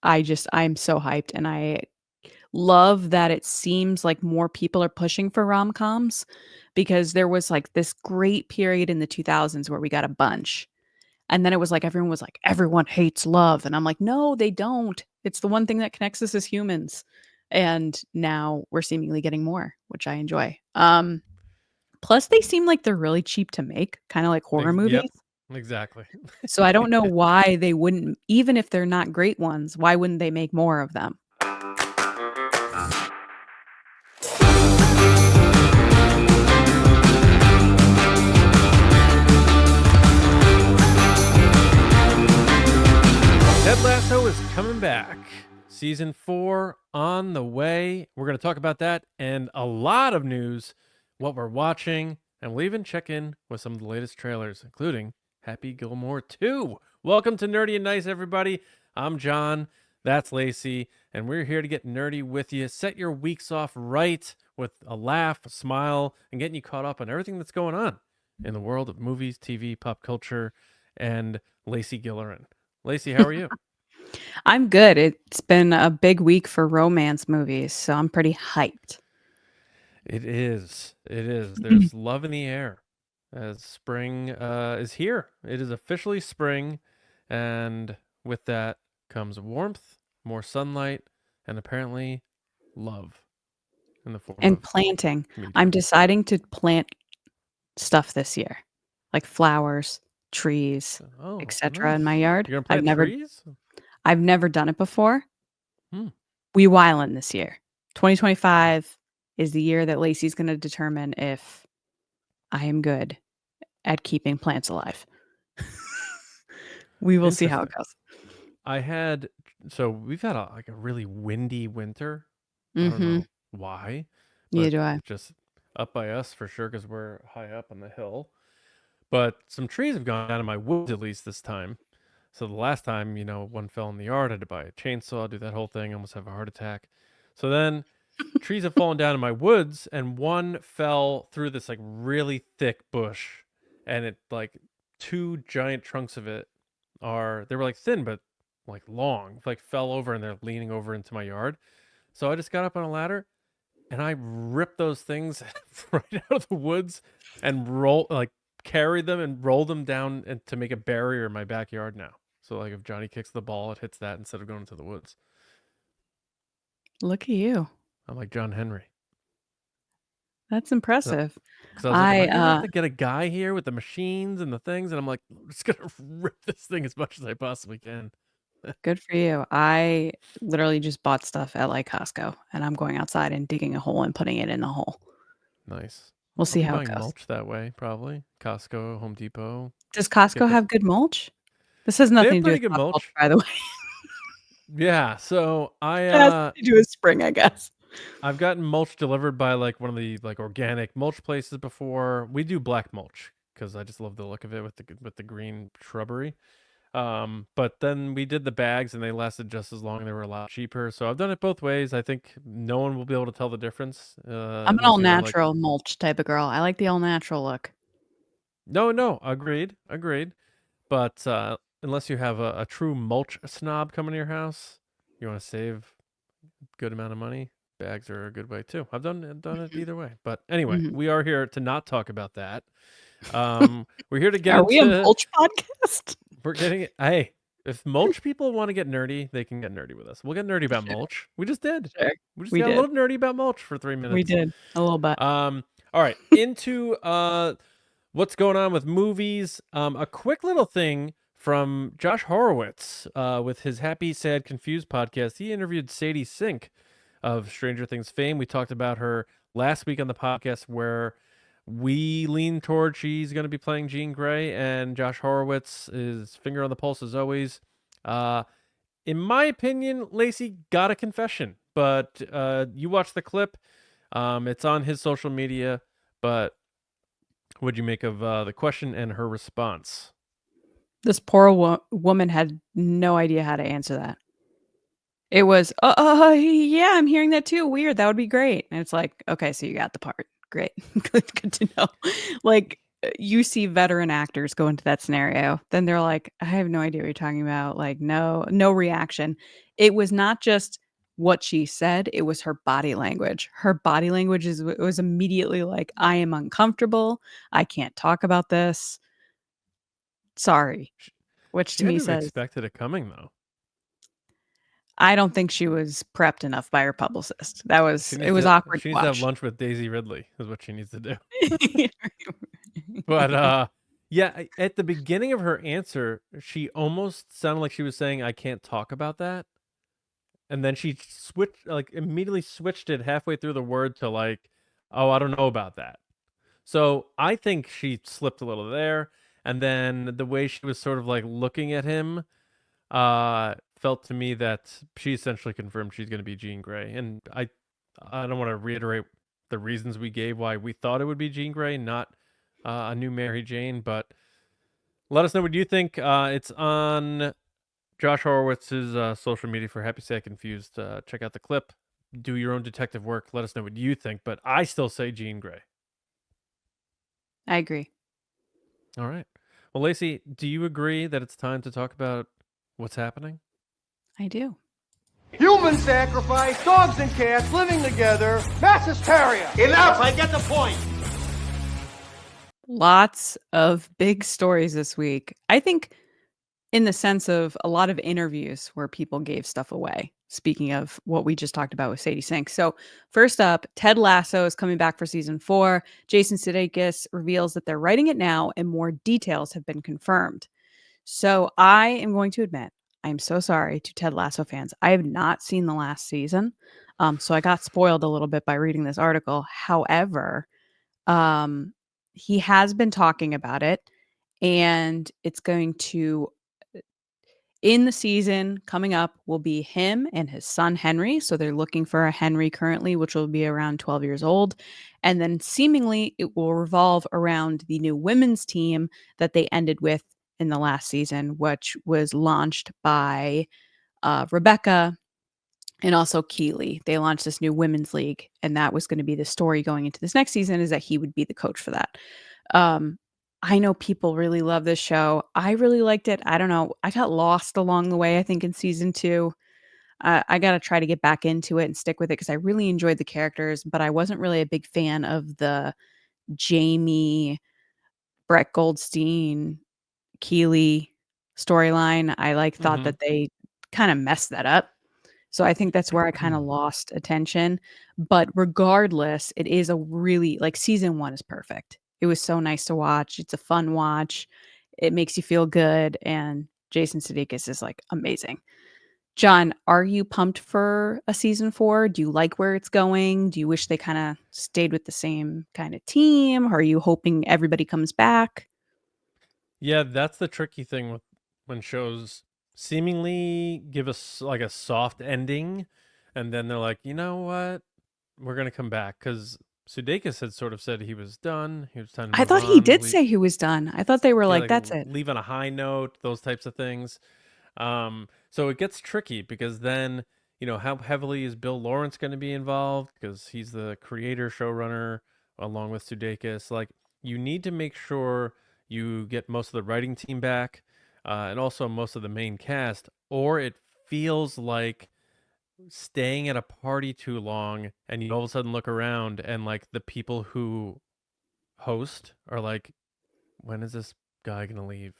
I'm so hyped, and I love that it seems like more people are pushing for rom-coms because there was like this great period in the 2000s where we got a bunch. And then it was like everyone was like, everyone hates love. And I'm like, no, they don't. It's the one thing that connects us as humans. And now we're seemingly getting more, which I enjoy. Plus they seem like they're really cheap to make, kind of like horror Yep, movies. exactly. So I don't know why they wouldn't, even if they're not great ones, why wouldn't they make more of them? Ted Lasso is coming back. Season 4 on the way. We're going to talk about that and a lot of news, what we're watching, and we'll even check in with some of the latest trailers, including Happy Gilmore 2. Welcome to Nerdy and Nice, everybody. I'm John. That's Lacey, and we're here to get nerdy with you. Set your weeks off right with a laugh, a smile, and getting you caught up on everything that's going on in the world of movies, TV, pop culture, and Lacey Gilleran. Lacey, how are you? I'm good. It's been a big week for romance movies, so I'm pretty hyped. It is. It is. There's love in the air as spring is here. It is officially spring, and with that comes warmth, more sunlight, and apparently love in the form And of planting. media. I'm deciding to plant stuff this year, like flowers, trees, Oh, etc. nice. in my yard. You're gonna plant trees? I've never done it before. Hmm. We wildin' this year. 2025 is the year that Lacey's going to determine if I am good at keeping plants alive. We will see how it Interesting. goes. So we've had a really windy winter. I don't Mhm. know why, Neither but do I. just up by us for sure because we're high up on the hill. But some trees have gone down in my woods at least this time. So the last time, one fell in the yard, I had to buy a chainsaw, do that whole thing, almost have a heart attack. So then trees have fallen down in my woods, and one fell through this like really thick bush, and it like two giant trunks of it they were like thin but like long, like fell over and they're leaning over into my yard. So I just got up on a ladder and I ripped those things right out of the woods and carried them and rolled them down and to make a barrier in my backyard now. So like if Johnny kicks the ball, it hits that instead of going into the woods. Look at you. I'm like John Henry. That's impressive. Because I was like, am I gonna have I to get a guy here with the machines and the things? And I'm like, I'm just gonna rip this thing as much as I possibly can. good for you. I literally just bought stuff at like Costco and I'm going outside and digging a hole and putting it in the hole. Nice. We'll I'll see be how it buying goes. mulch that way, probably. Costco, Home Depot. Does Get Costco the have good mulch? This has They nothing have to do pretty with good pop culture, mulch. by the way. Yeah, so It has to do with spring, I guess. I've gotten mulch delivered by like one of the like organic mulch places before. We do black mulch because I just love the look of it with the green shrubbery. But then we did the bags and they lasted just as long and they were a lot cheaper. So I've done it both ways. I think no one will be able to tell the difference I'm an unless all you're like, natural mulch type of girl. I like the all natural look. no, agreed. But unless you have a true mulch snob coming to your house, you want to save a good amount of money. Bags are a good way too. I've done it either way. But anyway, Mhm. we are here to not talk about that. We're here to get Are we a into. mulch podcast? We're getting. Hey, if mulch people want to get nerdy, they can get nerdy with us. We'll get nerdy about mulch. We just did. Sure. We just We got a did. little nerdy about mulch for 3 We minutes. did. A little bit. All right, into what's going on with movies. A quick little thing from Josh Horowitz with his Happy, Sad, Confused podcast. He interviewed Sadie Sink of Stranger Things fame. We talked about her last week on the podcast where we lean toward she's going to be playing Jean Grey, and Josh Horowitz is finger on the pulse as always. In my opinion, Lacey got a confession, but you watch the clip. It's on his social media, but what'd you make of the question and her response? This poor woman had no idea how to answer that. It was, yeah, I'm hearing that too. Weird. That would be great. And it's like, okay, so you got the part. Great. Good to know. Like, you see veteran actors go into that scenario, then they're like, I have no idea what you're talking about. Like, no reaction. It was not just what she said, it was her body language. Her body language was immediately like, "I am uncomfortable. I can't talk about this. Sorry." Sh Which She to had me to have says, expected it coming, though. I don't think she was prepped enough by her publicist. It was awkward She to needs to have watch. lunch with Daisy Ridley is what she needs to do. But, yeah, at the beginning of her answer, she almost sounded like she was saying, "I can't talk about that." And then she immediately switched it halfway through the word to like, "Oh, I don't know about that." So I think she slipped a little there. And then the way she was sort of like looking at him, felt to me that she essentially confirmed she's going to be Jean Grey. And I don't want to reiterate the reasons we gave why we thought it would be Jean Grey, not a new Mary Jane. But let us know what you think. It's on Josh Horowitz's social media for Happy Sad Confused. Check out the clip. Do your own detective work. Let us know what you think. But I still say Jean Grey. I agree. All right. Well, Lacey, do you agree that it's time to talk about what's happening? I do. Human sacrifice, dogs and cats living together, mass hysteria. Enough, I get the point. Lots of big stories this week. I think in the sense of a lot of interviews where people gave stuff away. Speaking of what we just talked about with Sadie Sink. So, first up, Ted Lasso is coming back for season 4. Jason Sudeikis reveals that they're writing it now and more details have been confirmed. So, I am going to admit, I'm so sorry to Ted Lasso fans. I have not seen the last season. So I got spoiled a little bit by reading this article. However, um, he has been talking about it and it's going to in the season coming up will be him and his son Henry. So they're looking for a Henry currently, which will be around 12 years old. And then seemingly it will revolve around the new women's team that they ended with in the last season, which was launched by Rebecca and also Keeley. They launched this new women's league, and that was going to be the story going into this next season is that he would be the coach for that. Um, I know people really love this show. I really liked it. I don't know. I got lost along the way, I think, in season 2. I got to try to get back into it and stick with it because I really enjoyed the characters, but I wasn't really a big fan of the Jamie, Brett Goldstein, Keeley storyline. I thought Mm-hmm. that they kind of messed that up. So I think that's where I kind of lost attention. But regardless, it is a really like season 1 is perfect. It was so nice to watch. It's a fun watch. It makes you feel good. And Jason Sudeikis is like amazing. John, are you pumped for a season 4? Do you like where it's going? Do you wish they kind of stayed with the same kind of team? Are you hoping everybody comes back? Yeah, that's the tricky thing with when shows seemingly give us like a soft ending, and then they're like, you know what, we're gonna come back because Sudeikis had sort of said he was done. He was time to I move thought he on. did say he was done. I thought they were Yeah, like, like that's it. leave on a high note, those types of things. So it gets tricky because then, how heavily is Bill Lawrence going to be involved? Because he's the creator, showrunner, along with Sudeikis. Like, you need to make sure you get most of the writing team back, and also most of the main cast, or it feels like staying at a party too long, and you all of a sudden look around, and like the people who host are like, when is this guy gonna leave?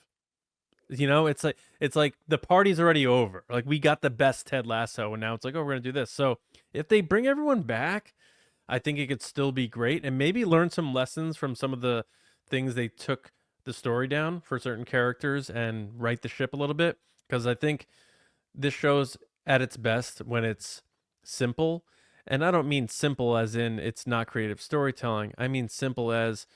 It's like the party's already over. Like we got the best Ted Lasso, and now it's like, oh, we're gonna do this. So if they bring everyone back, I think it could still be great, and maybe learn some lessons from some of the things they took the story down for certain characters and right the ship a little bit. Because I think this show's at its best when it's simple, and I don't mean simple as in it's not creative storytelling. I mean simple as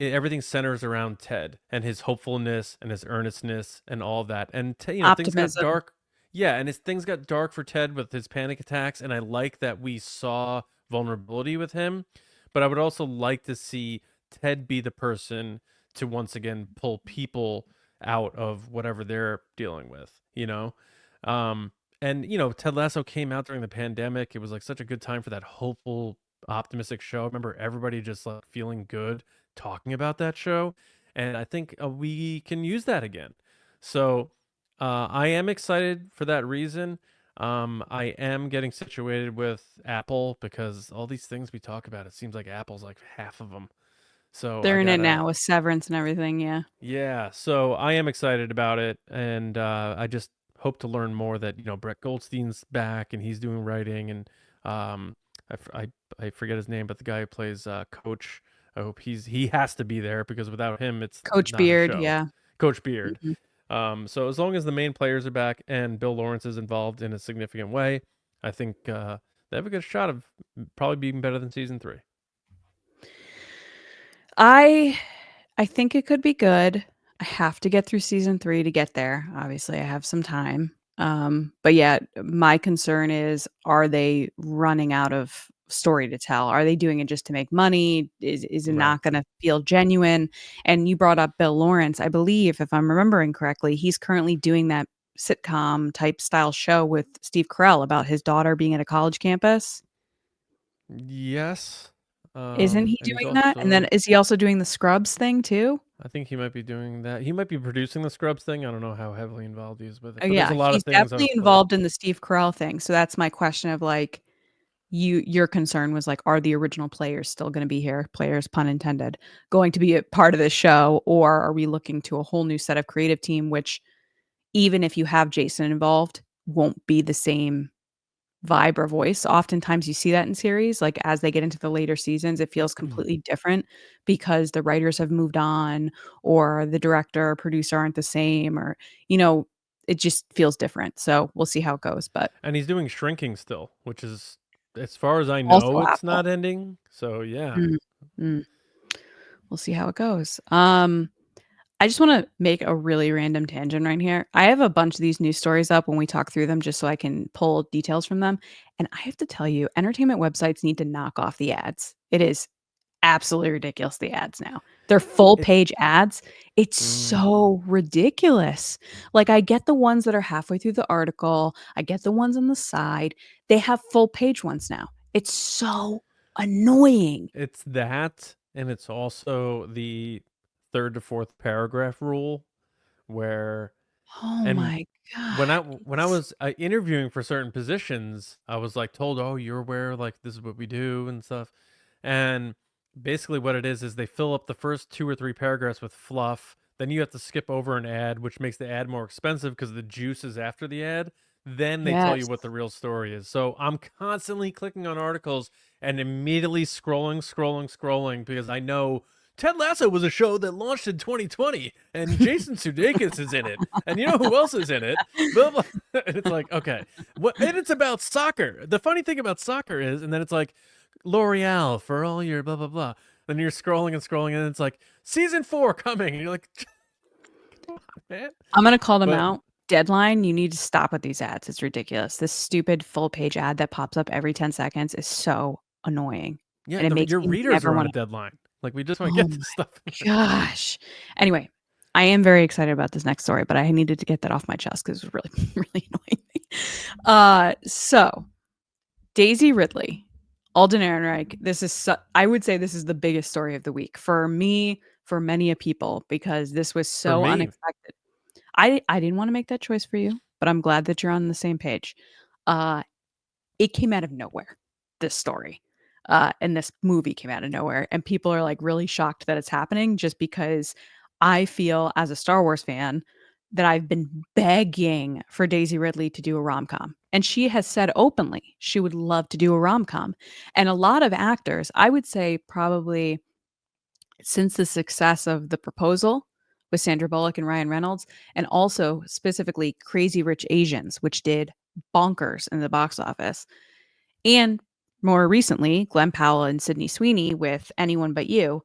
everything centers around Ted and his hopefulness and his earnestness and all that. And things got Optimism. dark. Yeah, and things got dark for Ted with his panic attacks, and I like that we saw vulnerability with him, but I would also like to see Ted be the person to once again pull people out of whatever they're dealing with, Um and Ted Lasso came out during the pandemic. It was like such a good time for that hopeful optimistic show. I remember everybody just like feeling good talking about that show, and I think we can use that again. So I am excited for that reason. I am getting situated with Apple because all these things we talk about, it seems like Apple's like half of them. So I They're in it gotta, now with Severance and everything. Yeah. yeah. So I am excited about it, and I just hope to learn more that Brett Goldstein's back and he's doing writing, and um, I forget his name, but the guy who plays Coach. I hope he has to be there because without him, it's Coach not a Beard. show. Yeah. Coach Beard. Mhm. So as long as the main players are back and Bill Lawrence is involved in a significant way, I think they have a good shot of probably being better than season 3. I think it could be good. I have to get through season 3 to get there. Obviously, I have some time. But yeah, my concern is, are they running out of story to tell? Are they doing it just to make money? Is it Right. not gonna feel genuine? And you brought up Bill Lawrence. I believe, if I'm remembering correctly, he's currently doing that sitcom type style show with Steve Carell about his daughter being at a college campus. Yes. Isn't he And he's doing that? And then also, is he also doing the Scrubs thing too? I think he might be doing that. He might be producing the Scrubs thing. I don't know how heavily involved he is with it, Oh, but there's yeah, a lot of he's things I definitely was told. involved in the Steve Carell thing, so that's my question of, like, your concern was, like, are the original players still gonna be here, players pun intended, going to be a part of this show, or are we looking to a whole new set of creative team, which, even if you have Jason involved, won't be the same vibe or voice. Oftentimes, you see that in series, like, as they get into the later seasons, it feels completely different because the writers have moved on, or the director or producer aren't the same, or, you know, it just feels different. So, we'll see how it goes, but And he's doing Shrinking still, which is, as far as I know, also it's Apple. not ending. So yeah. Mm, mm. We'll see how it goes. I just wanna make a really random tangent right here. I have a bunch of these news stories up when we talk through them just so I can pull details from them, and I have to tell you, entertainment websites need to knock off the ads. It is absolutely ridiculous, the ads now. They're full It, page ads. It's mm, so ridiculous. Like, I get the ones that are halfway through the article, I get the ones on the side. They have full page ones now. It's so annoying. it's that, and it's also the third to fourth paragraph rule where, Oh and my when I god. when I was interviewing for certain positions, I was like told, "Oh, you're aware, like this is what we do and stuff." And basically, what it is they fill up the first 2 or 3 paragraphs with fluff. Then you have to skip over an ad, which makes the ad more expensive because the juice is after the ad. Then they tell you Yes. what the real story is. So I'm constantly clicking on articles and immediately scrolling because I know Ted Lasso was a show that launched in 2020, and Jason Sudeikis is in it, and you know who else is in it? Blah, blah. And it's like, okay, and it's about soccer. The funny thing about soccer is, and then it's like L'Oreal for all your blah blah blah. Then you're scrolling, and it's like season 4 coming, and you're like, come on, man. I'm gonna call them But out. Deadline, you need to stop with these ads. It's ridiculous. This stupid full page ad that pops up every 10 seconds is so annoying, yeah, and it makes your me readers never are on a wanna. deadline. Like we just want to Oh get this my stuff in there. gosh. Anyway, I am very excited about this next story, but I needed to get that off my chest because it was really, really annoying me. So Daisy Ridley, Alden Ehrenreich, this is I would say this is the biggest story of the week for me, for many a people, because this was For so me, unexpected. I didn't wanna make that choice for you, but I'm glad that you're on the same page. Uh, it came out of nowhere, this story, and this movie came out of nowhere, and people are, like, really shocked that it's happening just because I feel, as a Star Wars fan, that I've been begging for Daisy Ridley to do a rom-com, and she has said openly she would love to do a rom-com, and a lot of actors, I would say probably since the success of The Proposal with Sandra Bullock and Ryan Reynolds, and also specifically Crazy Rich Asians, which did bonkers in the box office, and more recently, Glenn Powell and Sydney Sweeney with Anyone But You,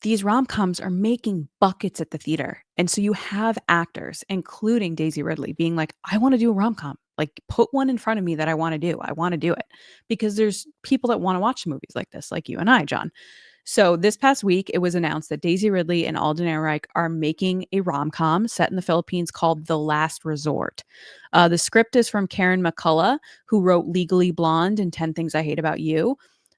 these rom-coms are making buckets at the theater. And so you have actors, including Daisy Ridley, being like, I want to do a rom-com. Like, put one in front of me that I want to do. I want to do it. Because there's people that want to watch movies like this, like you and I, John. So this past week, it was announced that Daisy Ridley and Alden Ehrenreich are making a rom-com set in the Philippines called The Last Resort. The script is from Karen McCullough, who wrote Legally Blonde and 10 Things I Hate About You.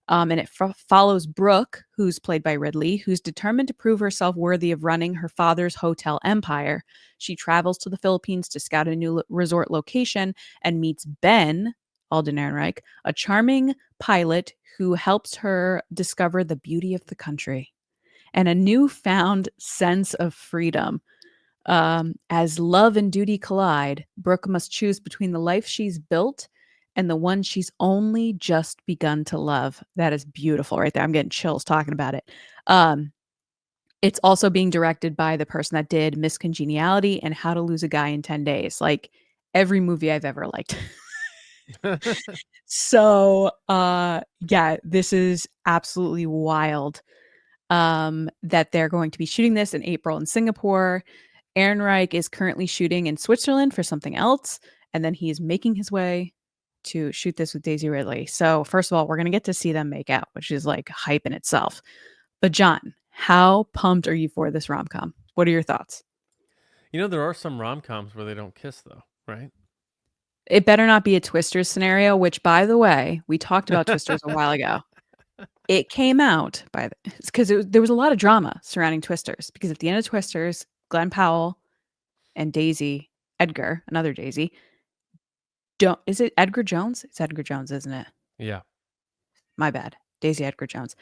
And it follows Brooke, who's played by Ridley, who's determined to prove herself worthy of running her father's hotel empire. She travels to the Philippines to scout a new resort location and meets Ben, Alden Ehrenreich, a charming pilot who helps her discover the beauty of the country and a newfound sense of freedom. As love and duty collide, Brooke must choose between the life she's built and the one she's only just begun to love. That is beautiful right there. I'm getting chills talking about it. It's also being directed by the person that did Miss Congeniality and How to Lose a Guy in 10 Days. Like every movie I've ever liked. So, yeah, this is absolutely wild that they're going to be shooting this in April in Singapore. Ehrenreich is currently shooting in Switzerland for something else, and then he is making his way to shoot this with Daisy Ridley. So, first of all, we're going to get to see them make out, which is like hype in itself. But, John, how pumped are you for this rom-com? What are your thoughts? You know, there are some rom-coms where they don't kiss, though, right? It better not be a Twisters scenario, which, by the way, we talked about Twisters a while ago. It came out because there was a lot of drama surrounding Twisters, because at the end of Twisters, Glenn Powell and Daisy, Edgar, another Daisy, is it Edgar Jones? It's Edgar Jones, isn't it? Yeah. My bad. Daisy Edgar Jones.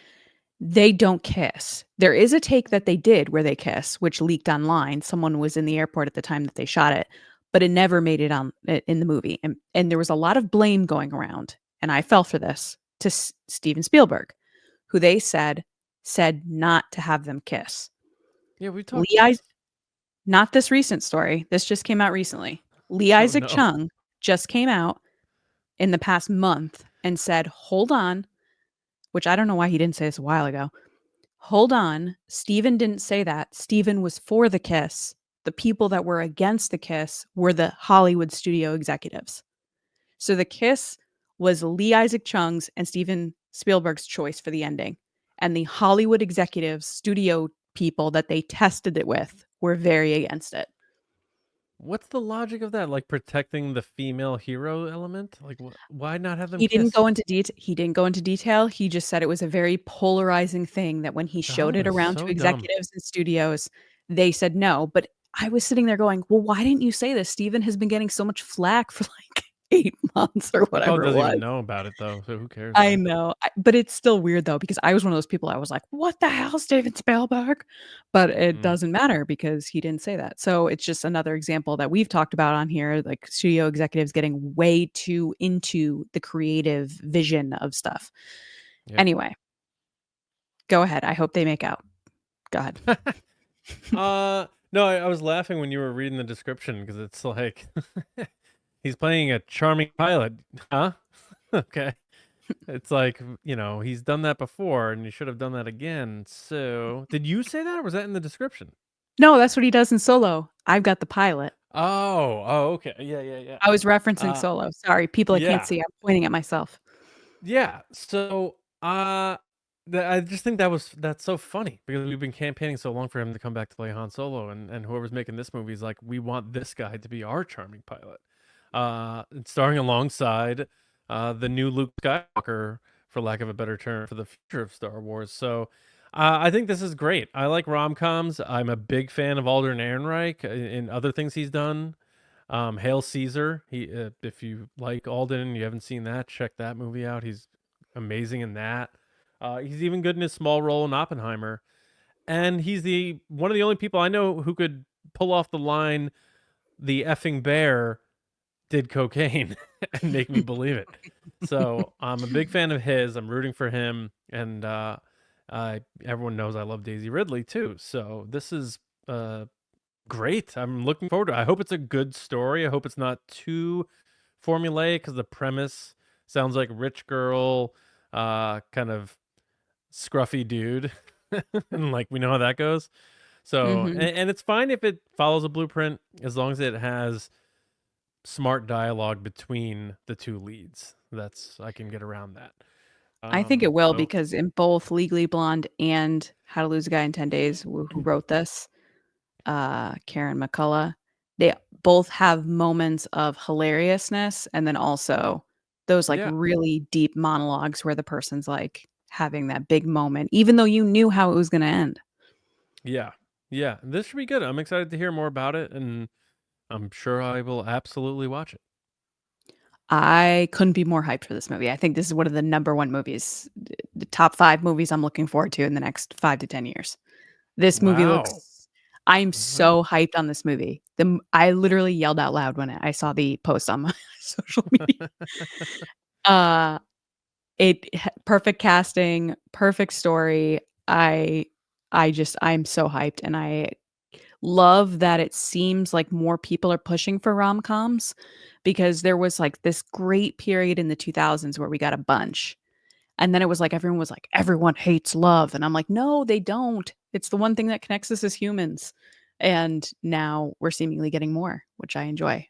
They don't kiss. There is a take that they did where they kiss, which leaked online. Someone was in the airport at the time that they shot it, but it never made it on in the movie. And there was a lot of blame going around, and I fell for this, to Steven Spielberg, who they said not to have them kiss. Yeah, we talked. Not this recent story. This just came out recently. Lee Isaac Chung just came out in the past month and said, hold on, which I don't know why he didn't say this a while ago. Hold on. Steven didn't say that. Steven was for the kiss. The people that were against the kiss were the Hollywood studio executives. So the kiss was Lee Isaac Chung's and Steven Spielberg's choice for the ending. And the Hollywood executives, studio people that they tested it with, were very against it. What's the logic of that? Like protecting the female hero element? Like, why not have them He kiss? didn't go into detail. He just said it was a very polarizing thing that when he showed it around to executives and studios, they said no. But I was sitting there going, well, why didn't you say this? Steven has been getting so much flack for like 8 months or whatever it was. Doesn't even know about it though, so who cares? I know, but it's still weird though, because I was one of those people. I was like, "What the hell, Steven Spielberg?" But it doesn't matter because he didn't say that. So it's just another example that we've talked about on here, like studio executives getting way too into the creative vision of stuff. Yep. Anyway, go ahead. I hope they make out. Go ahead. No, I was laughing when you were reading the description because it's like he's playing a charming pilot, huh? Okay. It's like, you know, he's done that before and you should have done that again. So did you say that or was that in the description? No, that's what he does in Solo. I've got the pilot. Oh, okay. Yeah. I was referencing Solo. Sorry, people I can't see. I'm pointing at myself. Yeah. So I just think that's so funny because we've been campaigning so long for him to come back to play Han Solo, and whoever's making this movie is like, we want this guy to be our charming pilot. Starring alongside the new Luke Skywalker, for lack of a better term, for the future of Star Wars. So I think this is great. I like rom-coms. I'm a big fan of Alden Ehrenreich in other things he's done. Hail Caesar. If you like Alden and you haven't seen that, check that movie out. He's amazing in that. He's even good in his small role in Oppenheimer. And he's one of the only people I know who could pull off the line, "The effing bear did cocaine," and make me believe it. So I'm a big fan of his. I'm rooting for him. And everyone knows I love Daisy Ridley too. So this is great. I'm looking forward to it. I hope it's a good story. I hope it's not too formulaic because the premise sounds like rich girl, kind of scruffy dude. And like, we know how that goes. So, and it's fine if it follows a blueprint as long as it has smart dialogue between the two leads. I can get around that. I think it will, because in both Legally Blonde and How to Lose a Guy in 10 Days, who wrote this, Karen McCullough, they both have moments of hilariousness and then also those like really deep monologues where the person's like having that big moment, even though you knew how it was going to end. Yeah. Yeah. This should be good. I'm excited to hear more about it, and I'm sure I will absolutely watch it. I couldn't be more hyped for this movie. I think this is one of the number one movies, the top 5 movies I'm looking forward to in the next 5 to 10 years. This movie Wow. looks I'm All so hyped on this movie. I literally yelled out loud when I saw the post on my social media. Uh, perfect casting, perfect story. I'm so hyped, and I love that it seems like more people are pushing for rom-coms because there was like this great period in the 2000s where we got a bunch. And then it was like everyone was like, everyone hates love. And I'm like, no, they don't. It's the one thing that connects us as humans. And now we're seemingly getting more, which I enjoy.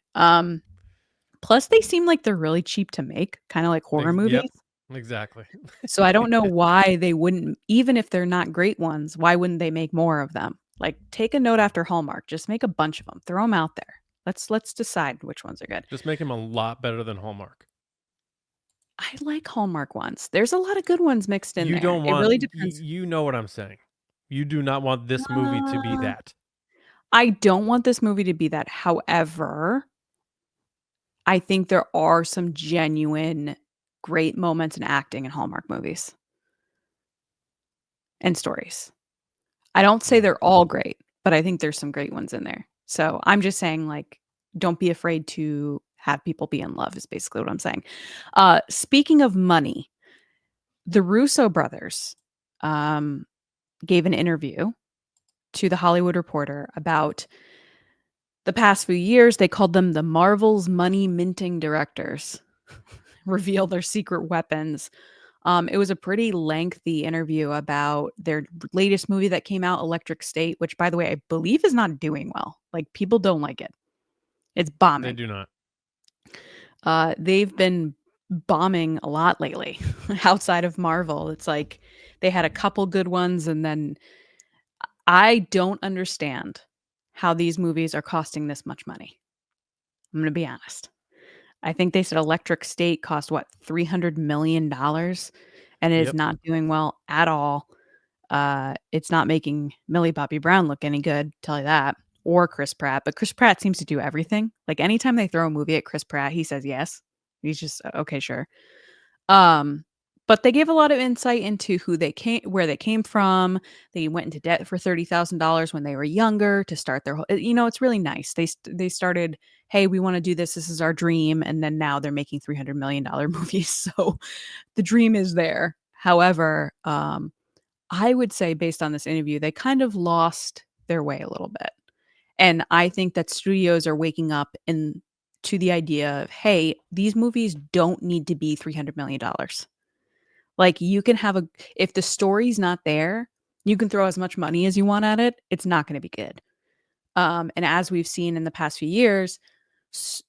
Plus they seem like they're really cheap to make, kind of like horror Yep. movies. Exactly. So I don't know why they wouldn't, even if they're not great ones, why wouldn't they make more of them? Like take a note after Hallmark, just make a bunch of them, throw them out there. Let's decide which ones are good. Just make him a lot better than Hallmark. I like Hallmark ones. There's a lot of good ones mixed in You there. don't It really want, depends. you know what I'm saying. You do not want this movie to be Uh, that. I don't want this movie to be that. However, I think there are some genuine great moments in acting in Hallmark movies and stories. I don't say they're all great, but I think there's some great ones in there. So I'm just saying, like, don't be afraid to have people be in love, is basically what I'm saying. Speaking of money, the Russo brothers gave an interview to The Hollywood Reporter about the past few years. They called them the Marvel's money minting directors, reveal their secret weapons. It was a pretty lengthy interview about their latest movie that came out, Electric State, which, by the way, I believe is not doing well. Like, people don't like it. It's They bombing. do not. They've been bombing a lot lately outside of Marvel. It's like they had a couple good ones, and then I don't understand how these movies are costing this much money. I'm going to be honest. I think they said Electric State cost what, $300 million, and it is Yep. not doing well at all. It's not making Millie Bobby Brown look any good, tell you that, or Chris Pratt. But Chris Pratt seems to do everything. Like anytime they throw a movie at Chris Pratt, he says yes. He's just okay, sure. But they gave a lot of insight into where they came from. They went into debt for $30,000 when they were younger to start their whole. It's really nice. They started, hey, we want to do this. This is our dream, and then now they're making $300 million movies. So the dream is there. However, I would say based on this interview, they kind of lost their way a little bit, and I think that studios are waking up to the idea of, hey, these movies don't need to be $300 million. Like you can have if the story's not there, you can throw as much money as you want at it. It's not going to be good. And as we've seen in the past few years,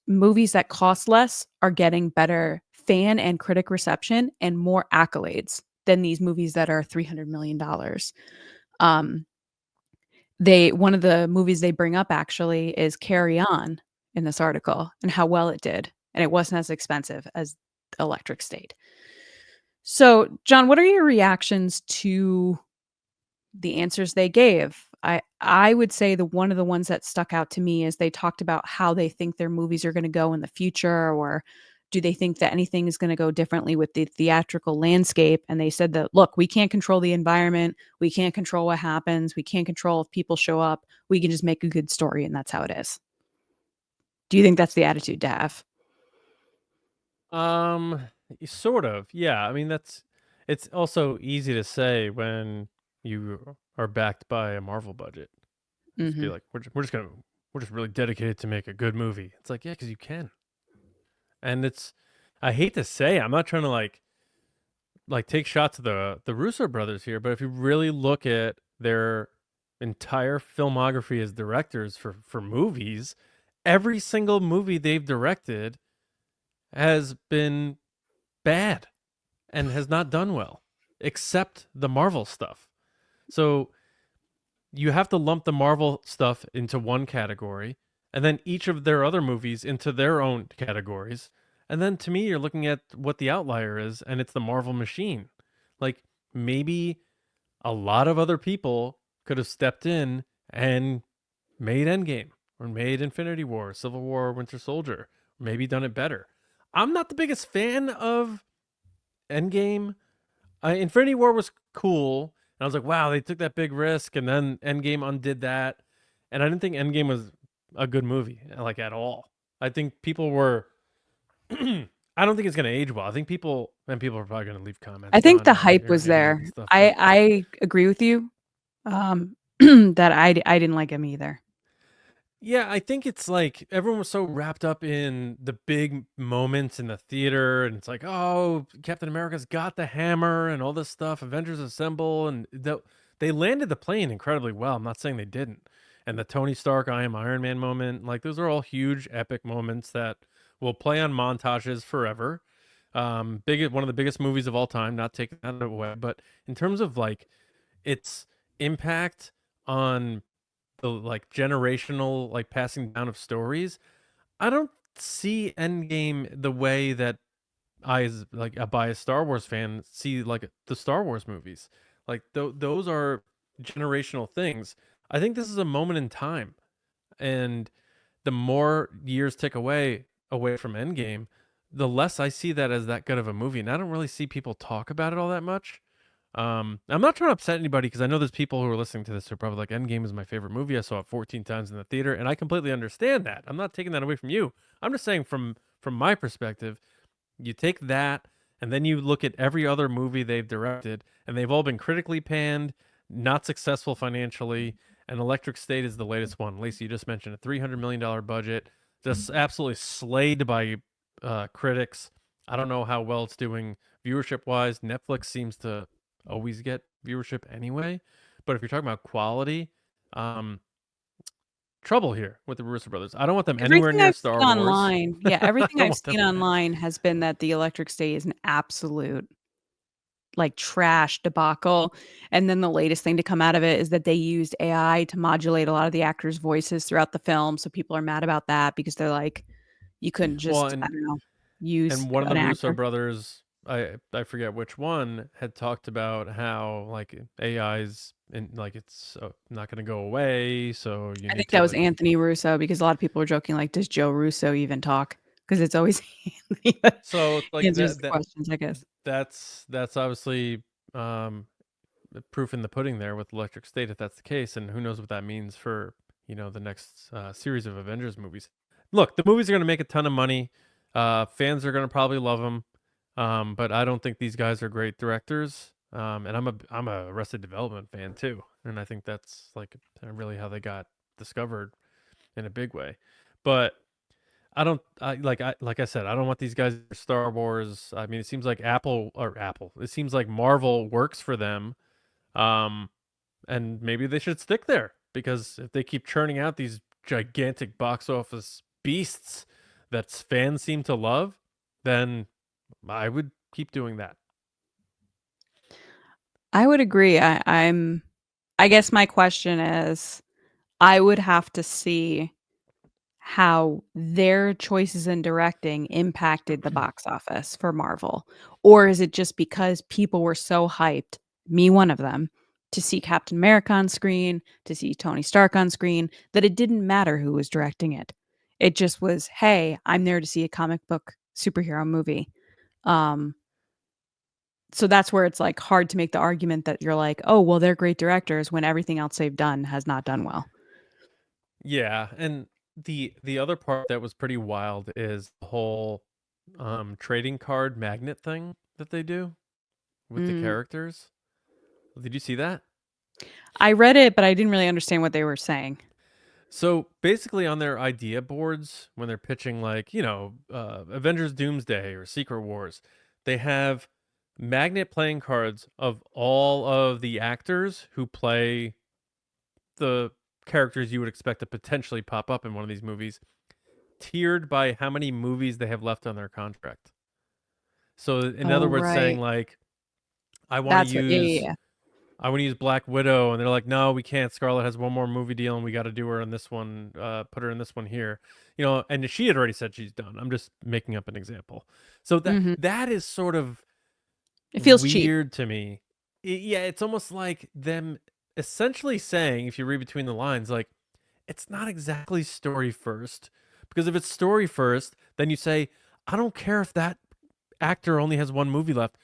movies that cost less are getting better fan and critic reception and more accolades than these movies that are $300 million. One of the movies they bring up actually is Carry On in this article and how well it did. And it wasn't as expensive as Electric State. So, John, what are your reactions to the answers they gave? I would say one of the ones that stuck out to me is they talked about how they think their movies are going to go in the future, or do they think that anything is going to go differently with the theatrical landscape? And they said that, look, we can't control the environment. We can't control what happens. We can't control if people show up. We can just make a good story, and that's how it is. Do you think that's the attitude to have? Sort of. Yeah. I mean, it's also easy to say when you are backed by a Marvel budget. Just be Mm-hmm. like, we're just really dedicated to make a good movie. It's like, yeah, because you can. And I hate to say, I'm not trying to like take shots at the Russo brothers here, but if you really look at their entire filmography as directors for movies, every single movie they've directed has been bad and has not done well, except the Marvel stuff. So you have to lump the Marvel stuff into one category, and then each of their other movies into their own categories. And then to me, you're looking at what the outlier is, and it's the Marvel machine. Like, maybe a lot of other people could have stepped in and made Endgame or made Infinity War, Civil War, Winter Soldier, maybe done it better. I'm not the biggest fan of Endgame. Infinity War was cool, and I was like, wow, they took that big risk, and then Endgame undid that. And I didn't think Endgame was a good movie, like at all. I think people were. I don't think it's gonna age well. I think people are probably gonna leave comments. I think Don, the hype you're was an idiot there. and stuff, but- I agree with you. That I didn't like him either. Yeah, I think it's like everyone was so wrapped up in the big moments in the theater, and it's like, oh, Captain America's got the hammer and all this stuff. Avengers Assemble, and they landed the plane incredibly well. I'm not saying they didn't. And the Tony Stark, I am Iron Man moment, like those are all huge, epic moments that will play on montages forever. One of the biggest movies of all time. Not taking that away, but in terms of like its impact on the like generational like passing down of stories, I don't see Endgame the way that I, as like a biased Star Wars fan, see like the Star Wars movies. Like those are generational things. I think this is a moment in time, and the more years tick away from Endgame, the less I see that as that good of a movie, and I don't really see people talk about it all that much. I'm not trying to upset anybody because I know there's people who are listening to this who are probably like, Endgame is my favorite movie. I saw it 14 times in the theater, and I completely understand that. I'm not taking that away from you. I'm just saying from my perspective, you take that and then you look at every other movie they've directed, and they've all been critically panned, not successful financially, and Electric State is the latest one. Lacey, you just mentioned a $300 million budget, just absolutely slayed by critics. I don't know how well it's doing viewership-wise. Netflix seems to always get viewership anyway, but if you're talking about quality, trouble here with the Russo Brothers. I don't want them anywhere Everything near I've Star seen Wars. online, yeah, everything I I've want them- seen online has been that the Electric State is an absolute like trash debacle. And then the latest thing to come out of it is that they used AI to modulate a lot of the actors' voices throughout the film. So people are mad about that because they're like, you couldn't just, Well, I don't know, use and one of an the Russo actor. brothers, I forget which one, had talked about how like AI's and like it's not going to go away, so you I need think to that was like, Anthony Russo because a lot of people were joking, like, does Joe Russo even talk? Because it's always Anthony that so like answers the questions, I guess. that's obviously proof in the pudding there with Electric State if that's the case, and who knows what that means for the next series of Avengers movies. Look, the movies are going to make a ton of money. Fans are going to probably love them, but I don't think these guys are great directors. And I'm a Arrested Development fan too, and I think that's like really how they got discovered in a big way. But like I said, I don't want these guys for Star Wars. I mean, it seems like Apple. It seems like Marvel works for them, and maybe they should stick there because if they keep churning out these gigantic box office beasts that fans seem to love, then I would keep doing that. I would agree. I guess my question is, I would have to see how their choices in directing impacted the box office for Marvel. Or is it just because people were so hyped, me one of them, to see Captain America on screen, to see Tony Stark on screen, that it didn't matter who was directing it. It just was, hey, I'm there to see a comic book superhero movie. So that's where it's like hard to make the argument that you're like, oh, well, they're great directors when everything else they've done has not done well. Yeah, and the other part that was pretty wild is the whole trading card magnet thing that they do with the characters. Did you see that? I read it, but I didn't really understand what they were saying. So basically, on their idea boards, when they're pitching like Avengers Doomsday or Secret Wars, they have magnet playing cards of all of the actors who play the characters you would expect to potentially pop up in one of these movies, tiered by how many movies they have left on their contract. So in other words, saying like, I want That's to what, use yeah. I want to use Black Widow, and they're like, no, we can't. Scarlett has one more movie deal, and we got to do her in this one. Put her in this one here, And she had already said she's done. I'm just making up an example. So that is sort of It feels cheap. weird to me. yeah, it's almost like them essentially saying, if you read between the lines, like, it's not exactly story first. Because if it's story first, then you say, I don't care if that actor only has one movie left.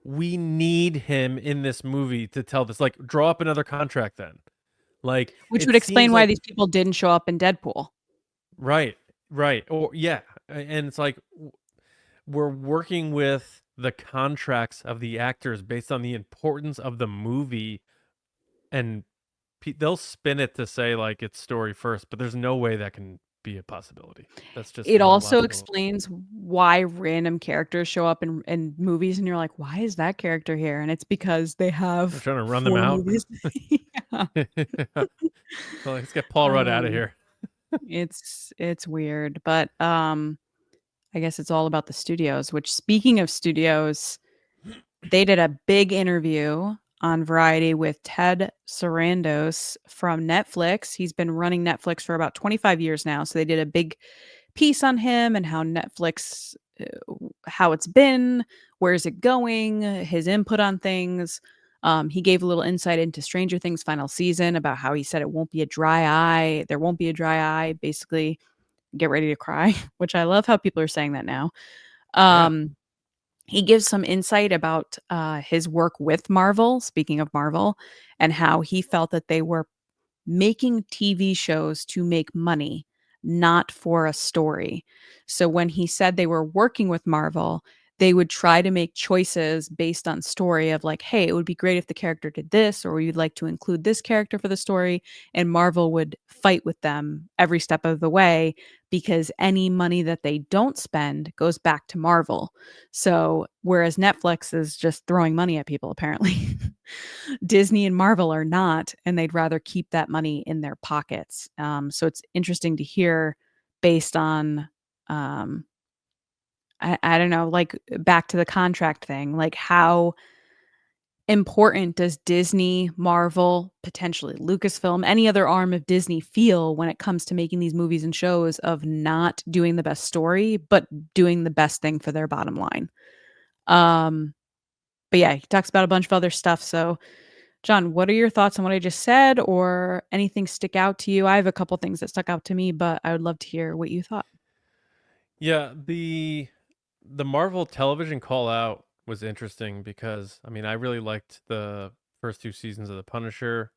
We need him in this movie to tell this. Like, draw up another contract then. Like, Which it would explain seems why like these people didn't show up in Deadpool. right, right, or yeah, and it's like we're working with the contracts of the actors based on the importance of the movie, and they'll spin it to say like it's story first, but there's no way that can be a possibility. That's just It not also logical. explains why random characters show up in movies, and you're like, "Why is that character here?" And it's because they They're have trying to run them 4 out. movies. Yeah. Well, let's get Paul Rudd out of Um, here. it's weird, but, I guess it's all about the studios, which speaking of studios, they did a big interview on Variety with Ted Sarandos from Netflix. He's been running Netflix for about 25 years now, so they did a big piece on him and how Netflix, how it's been, where's it going, his input on things. He gave a little insight into Stranger Things final season about how he said it won't be a dry eye. There won't be a dry eye. Basically, get ready to cry, which I love how people are saying that now. Yeah. He gives some insight about his work with Marvel, speaking of Marvel, and how he felt that they were making TV shows to make money, not for a story. So when he said they were working with Marvel, they would try to make choices based on story of like, hey, it would be great if the character did this, or we'd like to include this character for the story. And Marvel would fight with them every step of the way because any money that they don't spend goes back to Marvel. So whereas Netflix is just throwing money at people, apparently. Disney and Marvel are not, and they'd rather keep that money in their pockets. So it's interesting to hear based on, I don't know, like back to the contract thing, like how important does Disney, Marvel, potentially Lucasfilm, any other arm of Disney feel when it comes to making these movies and shows of not doing the best story, but doing the best thing for their bottom line? Um, but yeah, he talks about a bunch of other stuff. So John, what are your thoughts on what I just said or anything stick out to you? I have a couple things that stuck out to me, but I would love to hear what you thought. Yeah, the Marvel television call out was interesting because I mean I really liked the first 2 seasons of The Punisher.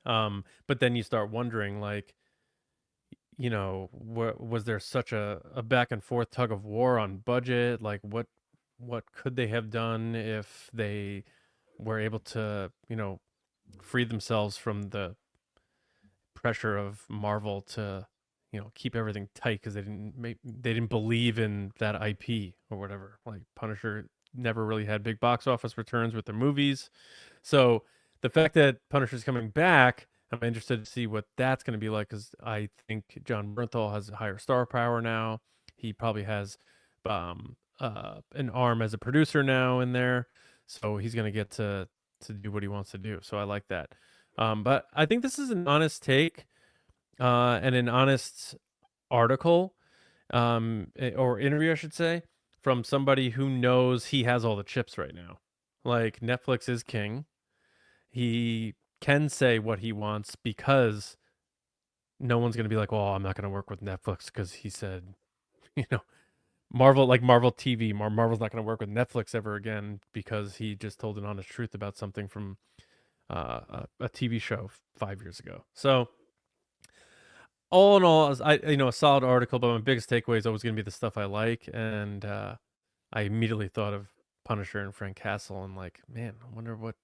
But then you start wondering like, was there such a back and forth tug of war on budget? Like what could they have done if they were able to, free themselves from the pressure of Marvel to, keep everything tight because they didn't believe in that IP or whatever. Like Punisher never really had big box office returns with their movies, so the fact that Punisher's coming back, I'm interested to see what that's going to be like because I think John Bernthal has higher star power now. He probably has an arm as a producer now in there, so he's going to get to do what he wants to do. So I like that. But I think this is an honest take and an honest article or interview, I should say, from somebody who knows he has all the chips right now. Like Netflix is king. He can say what he wants because no one's going to be like, well, I'm not going to work with Netflix because he said, you know, Marvel, like Marvel TV, Marvel's not going to work with Netflix ever again because he just told an honest truth about something from a TV show 5 years ago. So all in all, a solid article, but my biggest takeaway is always going to be the stuff I like. And I immediately thought of Punisher and Frank Castle and like, man, I wonder what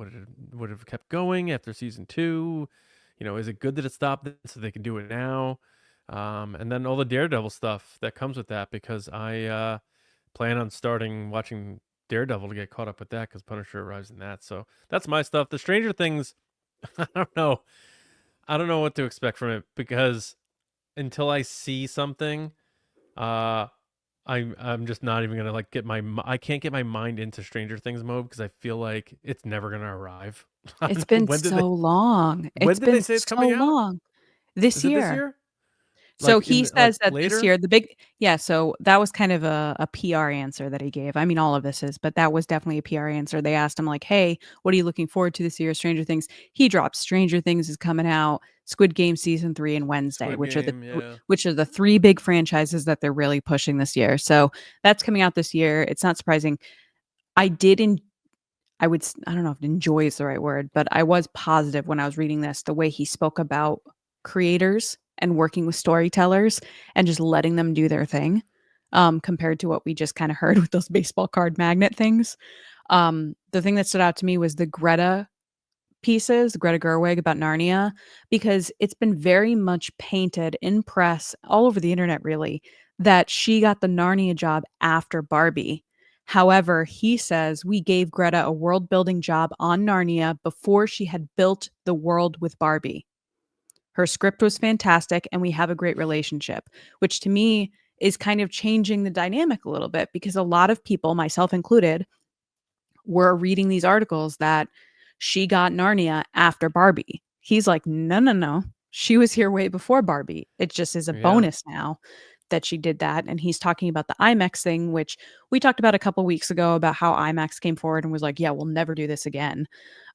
it would have kept going after season 2. Is it good that it stopped so they can do it now? And then all the Daredevil stuff that comes with that because I plan on starting watching Daredevil to get caught up with that because Punisher arrives in that. So that's my stuff. The Stranger Things, I don't know. I don't know what to expect from it because until I see something, I'm just not even gonna like I can't get my mind into Stranger Things mode because I feel like it's never gonna arrive. I It's don't know. been so long. When It's did they been say it's so coming out? long. This Is it this year. year? So Like he in like says that this later? year, so that was kind of a PR answer that he gave. I mean, all of this is, but that was definitely a PR answer. They asked him like, "Hey, what are you looking forward to this year? Stranger Things." He dropped Stranger Things is coming out, Squid Game season 3 and Wednesday, Squid Game, yeah. which are the 3 big franchises that they're really pushing this year. So that's coming out this year. It's not surprising. I did in I don't know if enjoy is the right word, but I was positive when I was reading this, the way he spoke about creators and working with storytellers and just letting them do their thing, compared to what we just kind of heard with those baseball card magnet things. The thing that stood out to me was the Greta pieces, Greta Gerwig about Narnia, because it's been very much painted in press all over the internet, really, that she got the Narnia job after Barbie. However, he says we gave Greta a world building job on Narnia before she had built the world with Barbie. Her script was fantastic and we have a great relationship, which to me is kind of changing the dynamic a little bit because a lot of people, myself included, were reading these articles that she got Narnia after Barbie. He's like, no, no, no. She was here way before Barbie. It just is a Yeah. bonus now that she did that. And he's talking about the IMAX thing, which we talked about a couple weeks ago about how IMAX came forward and was like, yeah, we'll never do this again.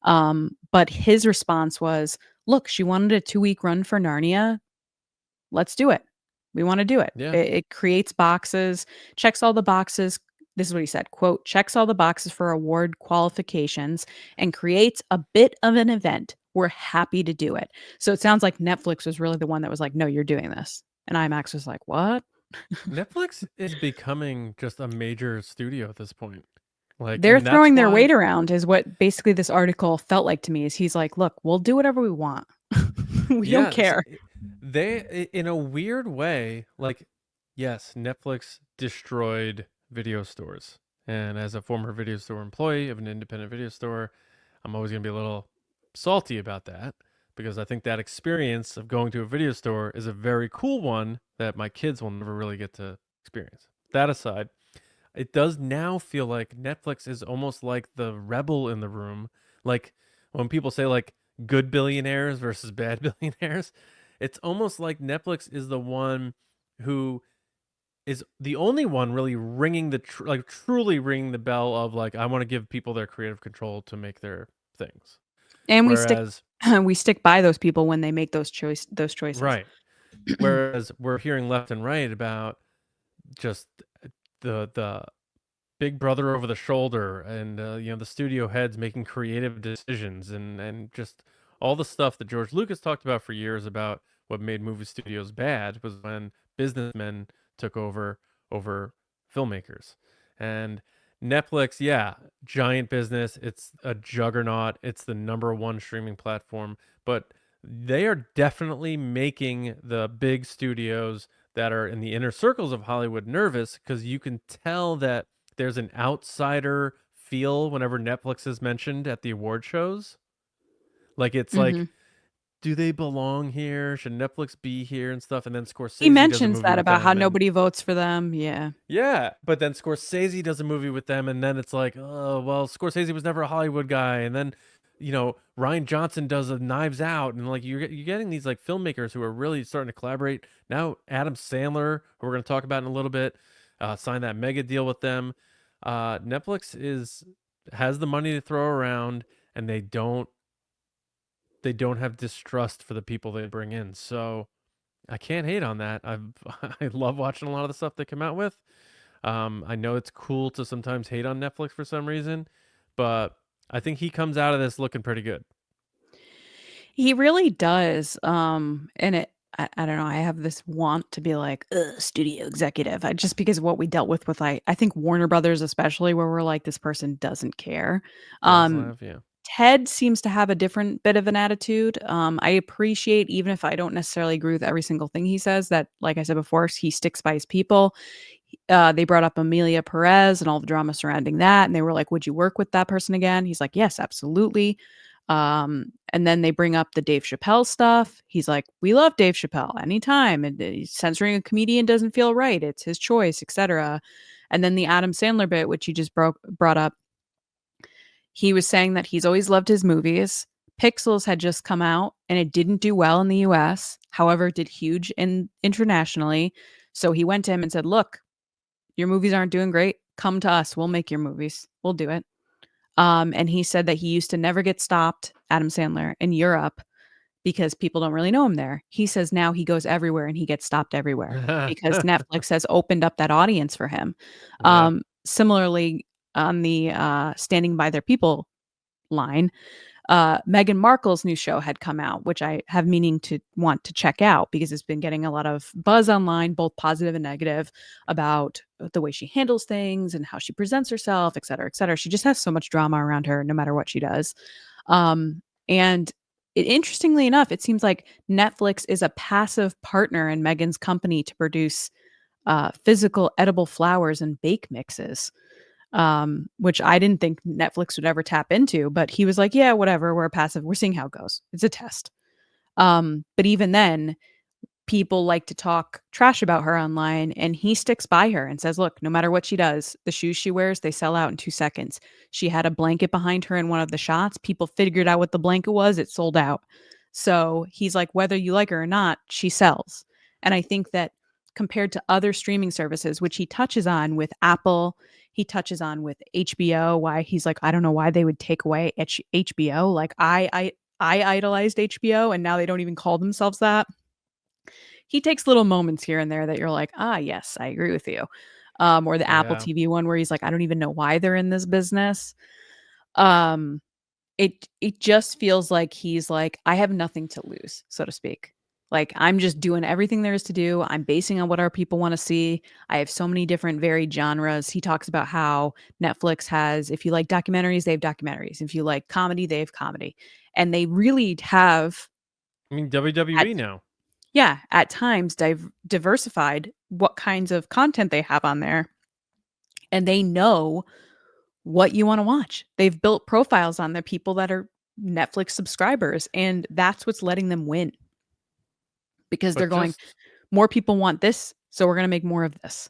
But his response was, look, she wanted a 2-week run for Narnia. Let's do it. We want to do it. Yeah. It creates boxes, checks all the boxes. This is what he said, quote, checks all the boxes for award qualifications and creates a bit of an event. We're happy to do it. So it sounds like Netflix was really the one that was like, no, you're doing this. And IMAX was like, what? Netflix is becoming just a major studio at this point. Like, They're and that's throwing their why weight around is what basically this article felt like to me is he's like, look, we'll do whatever we want. We don't yes, care. in a weird way, like, yes, Netflix destroyed video stores. And as a former video store employee of an independent video store, I'm always going to be a little salty about that because I think that experience of going to a video store is a very cool one that my kids will never really get to experience. That aside, it does now feel like Netflix is almost like the rebel in the room. Like when people say like good billionaires versus bad billionaires, it's almost like Netflix is the one who is the only one really ringing the like truly ringing the bell of like I want to give people their creative control to make their things. And Whereas we stick by those people when they make those choices. right. Whereas we're hearing left and right about just the big brother over the shoulder and the studio heads making creative decisions and just all the stuff that George Lucas talked about for years about what made movie studios bad was when businessmen took over filmmakers. And Netflix, yeah, giant business, it's a juggernaut, it's the #1 streaming platform, but they are definitely making the big studios that are in the inner circles of Hollywood nervous because you can tell that there's an outsider feel whenever Netflix is mentioned at the award shows. Like it's like, Mhm. do they belong here? Should Netflix be here and stuff? And then He Scorsese does a mentions movie that with about how them, and nobody votes for them. Yeah. yeah, but then Scorsese does a movie with them, and then it's like, oh well, Scorsese was never a Hollywood guy, and then Ryan Johnson does a Knives Out, and like you're getting these like filmmakers who are really starting to collaborate now. Adam Sandler, who we're going to talk about in a little bit, signed that mega deal with them. Netflix has the money to throw around, and they don't have distrust for the people they bring in. So I can't hate on that. I love watching a lot of the stuff they come out with. I know it's cool to sometimes hate on Netflix for some reason, but I think he comes out of this looking pretty good. He really does. And I don't know. I have this want to be like, ugh, studio executive. Just because of what we dealt with I think Warner Brothers, especially, where we're like, this person doesn't care. Um, Zaslav, yeah. Ted seems to have a different bit of an attitude. I appreciate, even if I don't necessarily agree with every single thing he says, that, like I said before, he sticks by his people. They brought up Amelia Perez and all the drama surrounding that. And they were like, would you work with that person again? He's like, yes, absolutely. And then they bring up the Dave Chappelle stuff. He's like, we love Dave Chappelle anytime. And censoring a comedian doesn't feel right. It's his choice, etc. And then the Adam Sandler bit, which you just brought up, he was saying that he's always loved his movies, Pixels had just come out and it didn't do well in the US. However, it did huge internationally. So he went to him and said, look, your movies aren't doing great. Come to us. We'll make your movies. We'll do it. And he said that he used to never get stopped, Adam Sandler, in Europe because people don't really know him there. He says now he goes everywhere and he gets stopped everywhere because Netflix has opened up that audience for him. Yeah. Similarly, on the Standing by Their People line, Meghan Markle's new show had come out, which I have meaning to want to check out because it's been getting a lot of buzz online, both positive and negative, about the way she handles things and how she presents herself, et cetera, et cetera. She just has so much drama around her, no matter what she does. And interestingly enough, it seems like Netflix is a passive partner in Meghan's company to produce physical edible flowers and bake mixes. Which I didn't think Netflix would ever tap into, but he was like, yeah, whatever, we're passive. We're seeing how it goes. It's a test. But even then, people like to talk trash about her online, and he sticks by her and says, look, no matter what she does, the shoes she wears, they sell out in 2 seconds. She had a blanket behind her in one of the shots. People figured out what the blanket was. It sold out. So he's like, whether you like her or not, she sells. And I think that compared to other streaming services, which he touches on with Apple, he touches on with HBO, why he's like, I don't know why they would take away HBO. Like I idolized HBO and now they don't even call themselves that. He takes little moments here and there that you're like, ah, yes, I agree with you. Or the Apple TV one where he's like, I don't even know why they're in this business. It just feels like he's like, I have nothing to lose, so to speak. Like, I'm just doing everything there is to do. I'm basing on what our people want to see. I have so many different varied genres. He talks about how Netflix has, if you like documentaries, they have documentaries. If you like comedy, they have comedy. And they really have, I mean, WWE now. yeah, at times diversified what kinds of content they have on there. And they know what you want to watch. They've built profiles on the people that are Netflix subscribers. And that's what's letting them win. Because they're going, more people want this, so we're going to make more of this.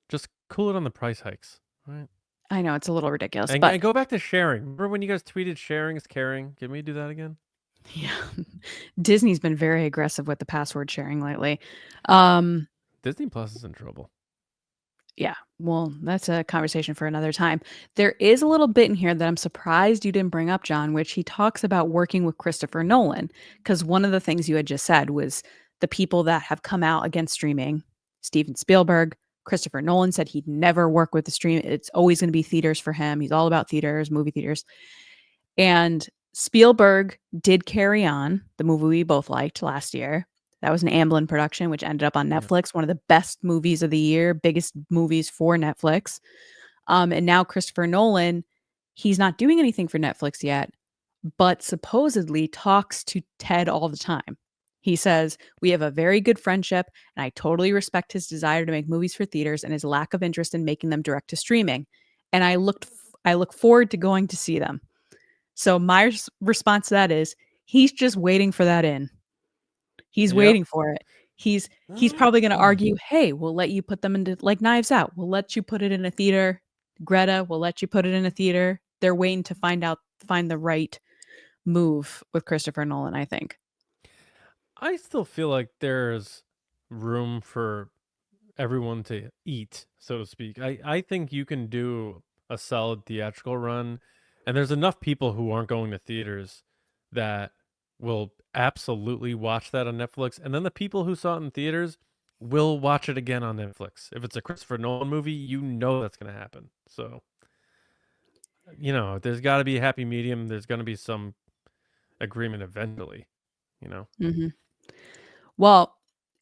Just cool it on the price hikes, right? I know, it's a little ridiculous. And, but and go back to sharing. Remember when you guys tweeted sharing is caring? Can we do that again? Yeah. Disney's been very aggressive with the password sharing lately. Disney Plus is in trouble. Yeah, well, that's a conversation for another time. There is a little bit in here that I'm surprised you didn't bring up, John, which he talks about working with Christopher Nolan. Because one of the things you had just said was the people that have come out against streaming, Steven Spielberg, Christopher Nolan said he'd never work with the stream. It's always going to be theaters for him. He's all about theaters, movie theaters. And Spielberg did Carry On, the movie we both liked last year. That was an Amblin production, which ended up on Netflix. One of the best movies of the year, biggest movies for Netflix. And now Christopher Nolan, he's not doing anything for Netflix yet, but supposedly talks to Ted all the time. He says, we have a very good friendship, and I totally respect his desire to make movies for theaters and his lack of interest in making them direct to streaming. And I look forward to going to see them. So my response to that is, he's just waiting for that in. He's waiting for it. He's probably going to argue, hey, we'll let you put them into, like Knives Out. We'll let you put it in a theater. Greta, we'll let you put it in a theater. They're waiting to find the right move with Christopher Nolan, I think. I still feel like there's room for everyone to eat, so to speak. I think you can do a solid theatrical run, and there's enough people who aren't going to theaters that will absolutely watch that on Netflix, and then the people who saw it in theaters will watch it again on Netflix. If it's a Christopher Nolan movie, you know that's going to happen. So, you know, there's got to be a happy medium. There's going to be some agreement eventually, you know? Mm-hmm. Well,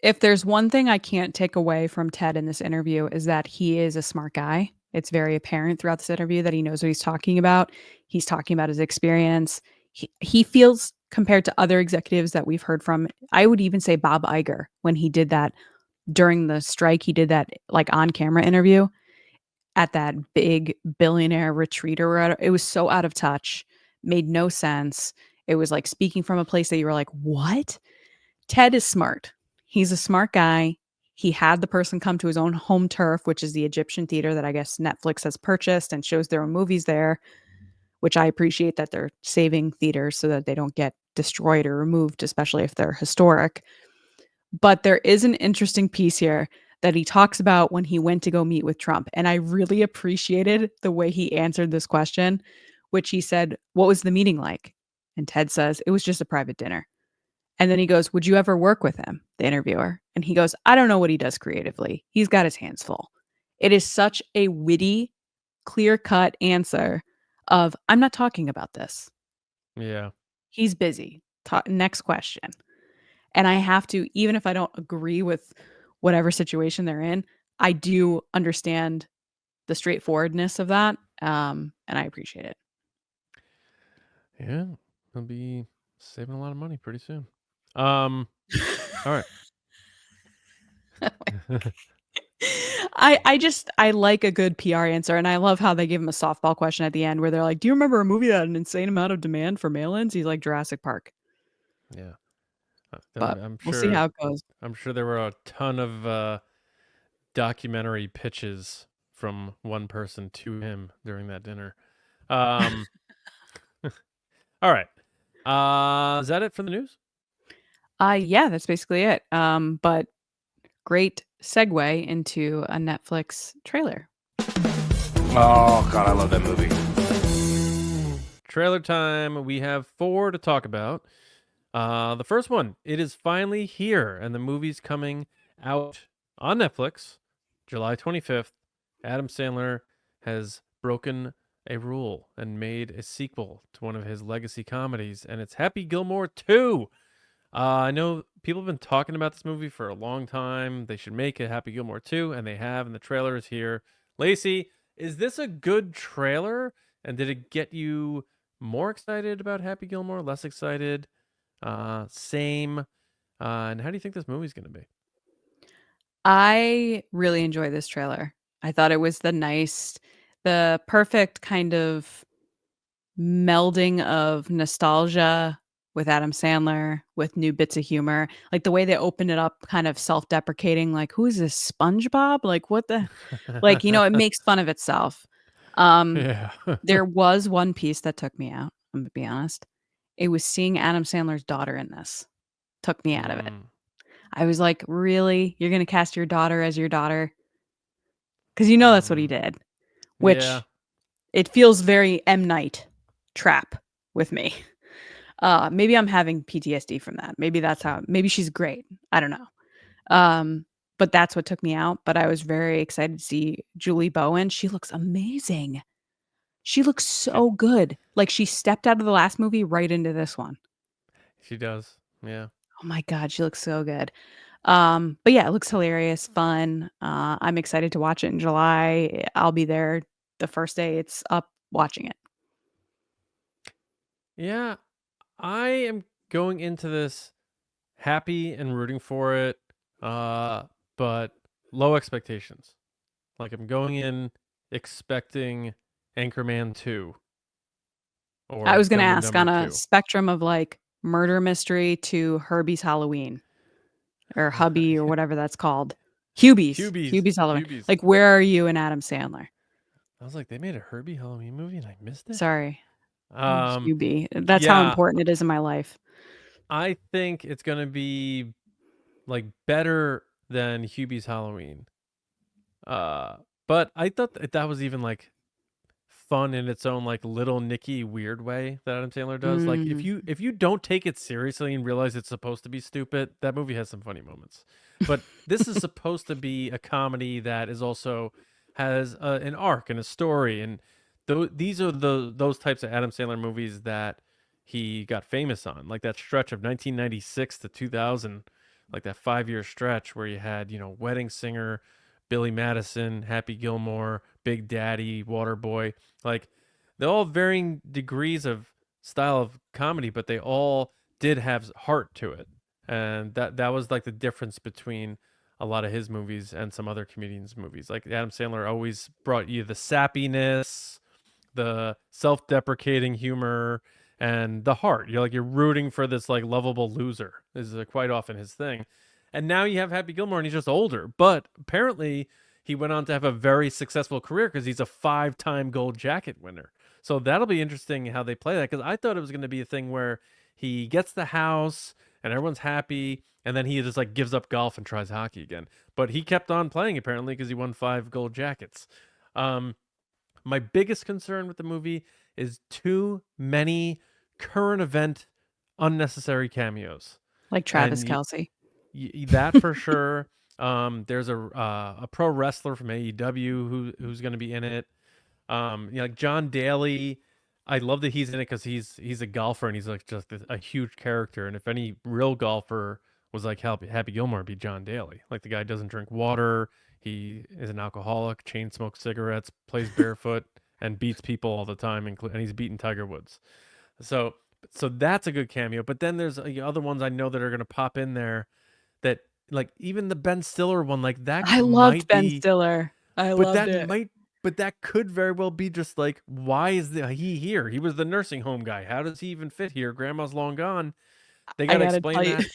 if there's one thing I can't take away from Ted in this interview is that he is a smart guy. It's very apparent throughout this interview that he knows what he's talking about. He's talking about his experience. He feels, compared to other executives that we've heard from, I would even say Bob Iger, when he did that during the strike, he did that like on camera interview at that big billionaire retreat or whatever. It was so out of touch, made no sense. It was like speaking from a place that you were like, what? Ted is smart. He's a smart guy. He had the person come to his own home turf, which is the Egyptian theater that I guess Netflix has purchased and shows their own movies there, which I appreciate that they're saving theaters so that they don't get destroyed or removed, especially if they're historic. But there is an interesting piece here that he talks about when he went to go meet with Trump. And I really appreciated the way he answered this question, which he said, "What was the meeting like?" And Ted says, "It was just a private dinner." And then he goes, "Would you ever work with him?" The interviewer. And he goes, "I don't know what he does creatively. He's got his hands full." It is such a witty, clear-cut answer of, "I'm not talking about this. Yeah. He's busy. Next question." And I have to, even if I don't agree with whatever situation they're in, I do understand the straightforwardness of that, and I appreciate it. Yeah. He'll be saving a lot of money pretty soon. All right. I like a good PR answer, and I love how they give him a softball question at the end where they're like, "Do you remember a movie that had an insane amount of demand for mail-ins?" He's like, "Jurassic Park." Yeah. But I'm we'll see sure. how it goes. I'm sure there were a ton of documentary pitches from one person to him during that dinner. All right. Is that it for the news? Yeah, that's basically it. But great segue into a Netflix trailer. Oh, God, I love that movie. Trailer time. We have 4 to talk about. The first one, it is finally here, and the movie's coming out on Netflix, July 25th. Adam Sandler has broken a rule and made a sequel to one of his legacy comedies, and it's Happy Gilmore 2. I know people have been talking about this movie for a long time. They should make a Happy Gilmore 2, and they have, and the trailer is here. Lacey, is this a good trailer? And did it get you more excited about Happy Gilmore, less excited? Same. And how do you think this movie's going to be? I really enjoy this trailer. I thought it was the perfect kind of melding of nostalgia with Adam Sandler, with new bits of humor. Like the way they opened it up, kind of self-deprecating, like, "Who is this, SpongeBob? Like, what the—" Like, it makes fun of itself. Yeah. There was one piece that took me out, I'm gonna be honest. It was seeing Adam Sandler's daughter in this. Took me out of it. I was like, "Really? You're gonna cast your daughter as your daughter?" Because that's what he did, which Yeah. it feels very M. Night Trap with me. Maybe I'm having PTSD from that. Maybe she's great. I don't know. But that's what took me out. But I was very excited to see Julie Bowen. She looks amazing. She looks so good. Like she stepped out of the last movie right into this one. She does. Yeah. Oh my God, she looks so good. But yeah, it looks hilarious, fun. I'm excited to watch it in July. I'll be there the first day it's up watching it. Yeah. I am going into this happy and rooting for it, but low expectations. Like I'm going in expecting Anchorman 2 or I was gonna Dumb and ask on Dumber a 2. spectrum of like murder mystery to Herbie's Halloween or Hubby or whatever that's called. Hubie's Halloween. Hubies. Like, where are you in Adam Sandler? I was like, they made a Herbie Halloween movie and I missed it. Sorry. Um, Hubie. That's how important it is in my life. I think it's gonna be like better than Hubie's Halloween. But I thought that was even like fun in its own like little Nicky weird way that Adam Sandler does. Like if you don't take it seriously and realize it's supposed to be stupid, that movie has some funny moments. But this is supposed to be a comedy that is also has an arc and a story, and these are those types of Adam Sandler movies that he got famous on, like that stretch of 1996 to 2000, like that 5-year stretch where you had Wedding Singer, Billy Madison, Happy Gilmore, Big Daddy, Waterboy. Like they're all varying degrees of style of comedy, but they all did have heart to it. And that was like the difference between a lot of his movies and some other comedians' movies. Like Adam Sandler always brought you the sappiness, the self-deprecating humor, and the heart. You're rooting for this like lovable loser. This is quite often his thing. And now you have Happy Gilmore and he's just older. But apparently he went on to have a very successful career because he's a 5-time gold jacket winner. So that'll be interesting how they play that, because I thought it was going to be a thing where he gets the house and everyone's happy, and then he just like gives up golf and tries hockey again. But he kept on playing apparently because he won 5 gold jackets. My biggest concern with the movie is too many current event unnecessary cameos. Like Travis And Kelce. that for sure. There's a pro wrestler from AEW who's going to be in it. Like John Daly. I love that he's in it because he's a golfer and he's like just a huge character. And if any real golfer was like Happy Gilmore, it'd be John Daly. Like the guy doesn't drink water. He is an alcoholic, chain smokes cigarettes, plays barefoot, and beats people all the time. And he's beaten Tiger Woods. So that's a good cameo. But then there's other ones I know that are going to pop in there that, like, even the Ben Stiller one, like that I might loved Ben be, Stiller. I but loved that it. might, but that could very well be just like, why is he here? He was the nursing home guy. How does he even fit here? Grandma's long gone. They I got to gotta explain tell you, that.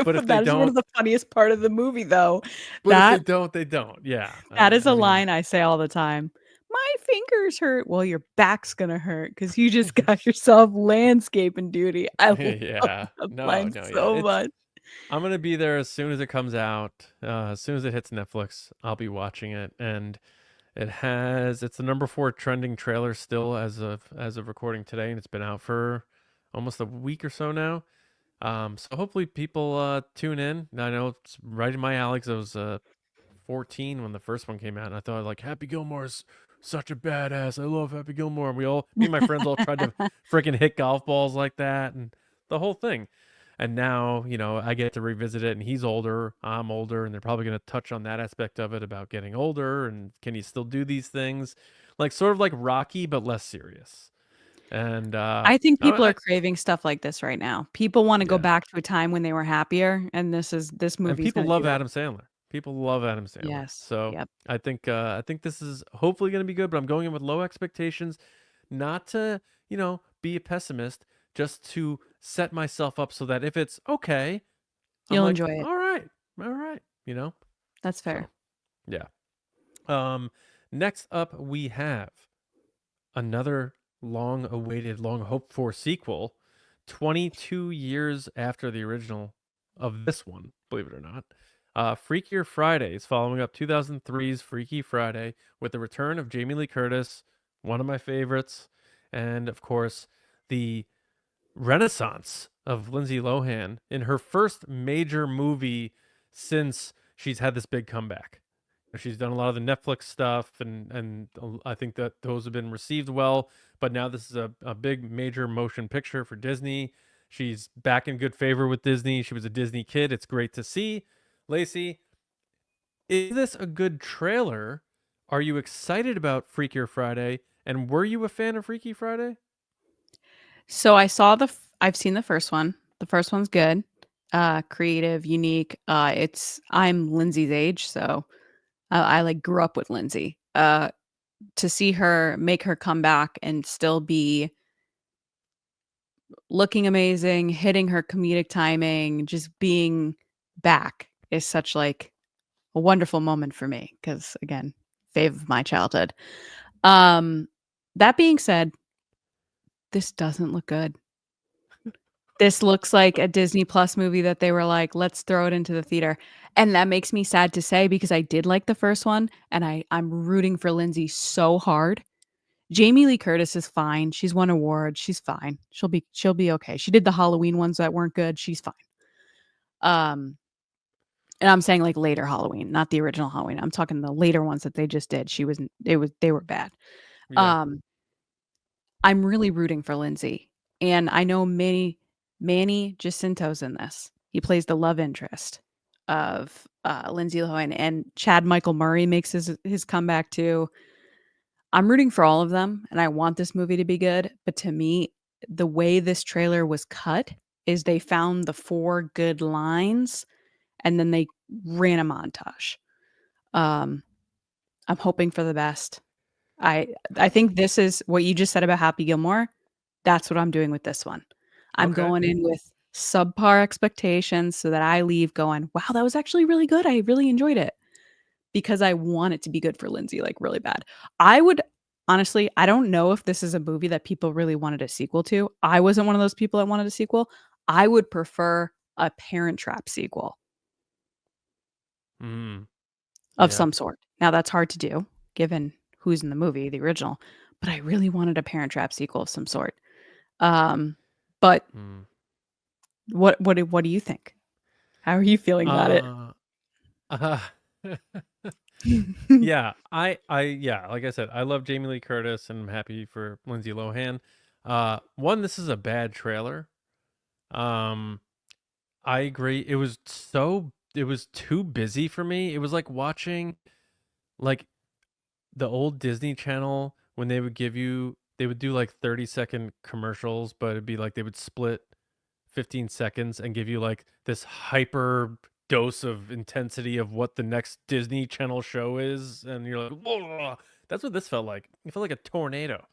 But if they that is one of don't, the funniest part of the movie, though. but if they don't, they don't. Yeah, That is I a mean, line I say all the time. My fingers hurt. Well, your back's gonna hurt because you just got yourself landscaping duty. I love yeah, that no, line yeah. so much. I'm gonna be there as soon as it comes out. As soon as it hits Netflix, I'll be watching it, and it's the number 4 trending trailer still as of recording today, and it's been out for almost a week or so now. So hopefully people tune in. I know it's right in my alley 'cause I was 14 when the first one came out, and I thought like Happy Gilmore's such a badass. I love Happy Gilmore. And me and my friends all tried to freaking hit golf balls like that and the whole thing. And now, I get to revisit it, and he's older, I'm older, and they're probably going to touch on that aspect of it about getting older and can he still do these things? Like sort of like Rocky, but less serious. And I think people are craving stuff like this right now. People want to go Yeah. back to a time when they were happier, and this and movie. people love Adam Sandler. People love Adam Sandler. Yes. So Yep. I think this is hopefully going to be good, but I'm going in with low expectations, not to, be a pessimist, just to set myself up so that if it's okay, You'll I'm enjoy it. All right. That's fair. So, yeah. Next up we have another long-awaited, long-hoped-for sequel, 22 years after the original of this one, believe it or not. Freakier Friday is following up 2003's Freaky Friday with the return of Jamie Lee Curtis, one of my favorites, and of course the renaissance of Lindsay Lohan in her first major movie since she's had this big comeback. She's done a lot of the Netflix stuff, and I think that those have been received well, but now this is a big major motion picture for Disney. She's back in good favor with Disney. She was a Disney kid. It's great to see. Lacey, is this a good trailer? Are you excited about Freakier Friday? And were you a fan of Freaky Friday? So I've seen the first one. The first one's good. Creative, unique. I'm Lindsay's age, so I like grew up with Lindsay. To see her make her comeback and still be looking amazing, hitting her comedic timing, just being back is such like a wonderful moment for me because again, fave of my childhood. That being said, this doesn't look good. This looks like a Disney Plus movie that they were like, let's throw it into the theater. And that makes me sad to say because I did like the first one and I'm rooting for Lindsay so hard. Jamie Lee Curtis is fine. She's won awards. She's fine. She'll be okay. She did the Halloween ones that weren't good. She's fine. And I'm saying like later Halloween, not the original Halloween. I'm talking the later ones that they just did. They were bad. Yeah. I'm really rooting for Lindsay. And I know Manny Jacinto's in this. He plays the love interest of Lindsay Lohan, and Chad Michael Murray makes his comeback too. I'm rooting for all of them, and I want this movie to be good. But to me, the way this trailer was cut is they found the 4 good lines, and then they ran a montage. I'm hoping for the best. I think this is what you just said about Happy Gilmore. That's what I'm doing with this one. I'm going in with subpar expectations so that I leave going, wow, that was actually really good. I really enjoyed it because I want it to be good for Lindsay, like really bad. I would honestly, I don't know if this is a movie that people really wanted a sequel to. I wasn't one of those people that wanted a sequel. I would prefer a Parent Trap sequel Mm, of yeah. some sort. Now that's hard to do given who's in the movie, the original, but I really wanted a Parent Trap sequel of some sort. But Mm. what do you think? How are you feeling about it? Uh, uh, yeah, yeah, like I said, I love Jamie Lee Curtis and I'm happy for Lindsay Lohan. One, this is a bad trailer. Um, I agree. It was too busy for me. It was like watching like the old Disney Channel when they would do like 30-second commercials, but it'd be like they would split 15 seconds and give you like this hyper dose of intensity of what the next Disney Channel show is. And you're like, whoa, that's what this felt like. It felt like a tornado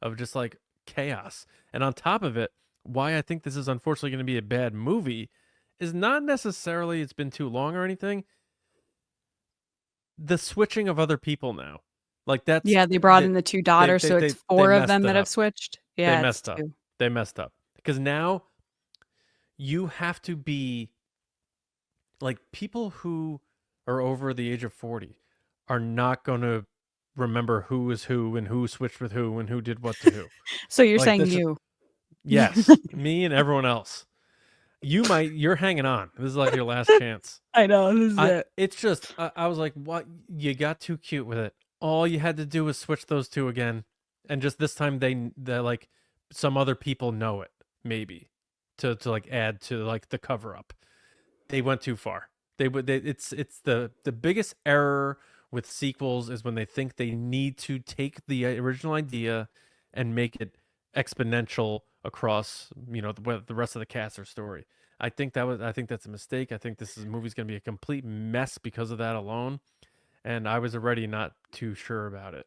of just like chaos. And on top of it, why I think this is unfortunately going to be a bad movie is not necessarily it's been too long or anything. The switching of other people now. Like that's Yeah, they brought in the 2 daughters, so it's they 4 of them messed it that have up. switched. They Yeah, it's messed up. 2. They messed up. Because now you have to be like people who are over the age of 40 are not going to remember who is who and who switched with who and who did what to who. So you're Like saying this, you. yes, me and everyone else. You're hanging on. This is like your last chance. I know, this is it. It's just, I was like, what? You got too cute with it. All you had to do was switch those two again. And just this time they like some other people know it, maybe to like add to like the cover up. They went too far. It's the biggest error with sequels is when they think they need to take the original idea and make it exponential across, the rest of the cast or story. I think that's a mistake. I think this movie's going to be a complete mess because of that alone, and I was already not too sure about it.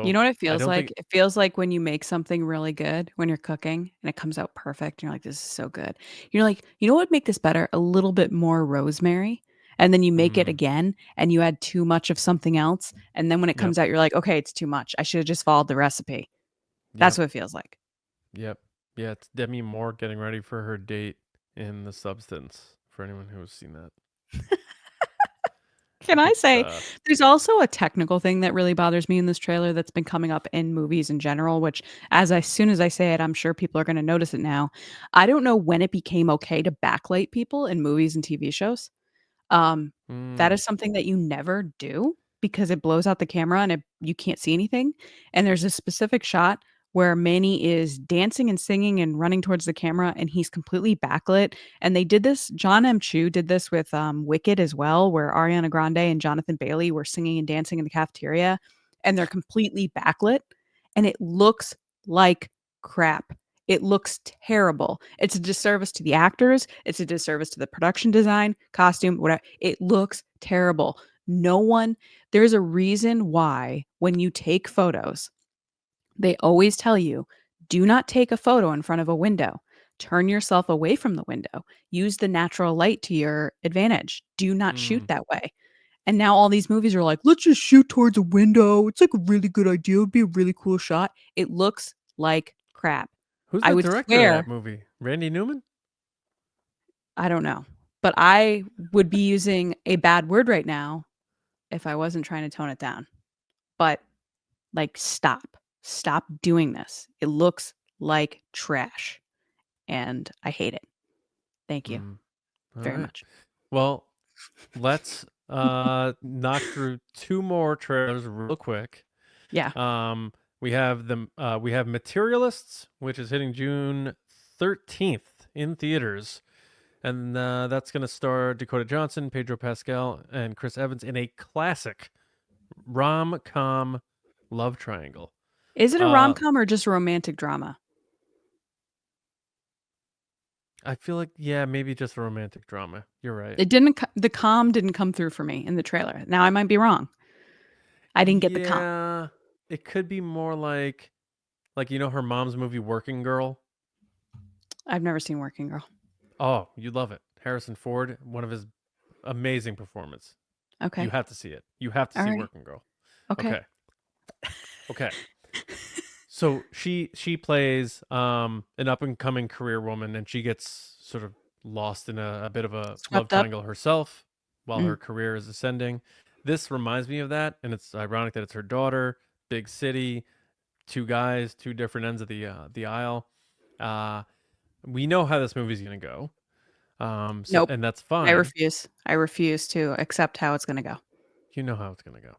You So, know what it I feels don't like? think It feels like when you make something really good when you're cooking and it comes out perfect, and you're like, "This is so good." You're like, "You know what would make this better? A little bit more rosemary." And then you make it mm, again and you add too much of something else, and then when it yep, comes out, you're like, "Okay, it's too much. I should have just followed the recipe." That's yep, what it feels like. yep. Yeah, it's Demi Moore getting ready for her date in The Substance for anyone who's seen that. Can I It's say there's also a technical thing that really bothers me in this trailer that's been coming up in movies in general, which soon as I say it, I'm sure people are going to notice it now. I don't know when it became okay to backlight people in movies and TV shows. Um, that mm, is something that you never do because it blows out the camera and you can't see anything. And there's a specific shot where Manny is dancing and singing and running towards the camera and he's completely backlit. And they did this, John M. Chu did this with Wicked as well, where Ariana Grande and Jonathan Bailey were singing and dancing in the cafeteria and they're completely backlit and it looks like crap. It looks terrible. It's a disservice to the actors. It's a disservice to the production design, costume, whatever. It looks terrible. There's a reason why when you take photos, they always tell you do not take a photo in front of a window. Turn yourself away from the window. Use the natural light to your advantage. Do not shoot mm. that way. And now all these movies are like, let's just shoot towards a window. It's like a really good idea. It would be a really cool shot. It looks like crap. Who's I the would director of that swear, movie? Randy Newman? I don't know, but I would be using a bad word right now if I wasn't trying to tone it down. But like, stop doing this. It looks like trash and I hate it. Thank you Mm. All very right. much. Well, let's knock through two more trailers real quick. Yeah. We have we have Materialists, which is hitting June 13th in theaters. And that's going to star Dakota Johnson, Pedro Pascal, and Chris Evans in a classic rom-com love triangle. Is it a Uh, rom-com or just a romantic drama? I feel like, yeah, maybe just a romantic drama. You're right. The com didn't come through for me in the trailer. Now I might be wrong. I didn't get the com. Yeah, it could be more like her mom's movie Working Girl. I've never seen Working Girl. Oh, you'd love it. Harrison Ford, one of his amazing performance. You Okay. have to see it. You have to All see right. Working Girl. Okay. Okay. Okay. So she plays an up and coming career woman, and she gets sort of lost in a bit of a love Swept up. triangle herself while Mm. her career is ascending. This reminds me of that, and it's ironic that it's her daughter, big city, two guys, two different ends of the aisle. We know how this movie's gonna go, Nope. and that's I fine. refuse. I refuse to accept how it's going to go. You know how it's gonna go.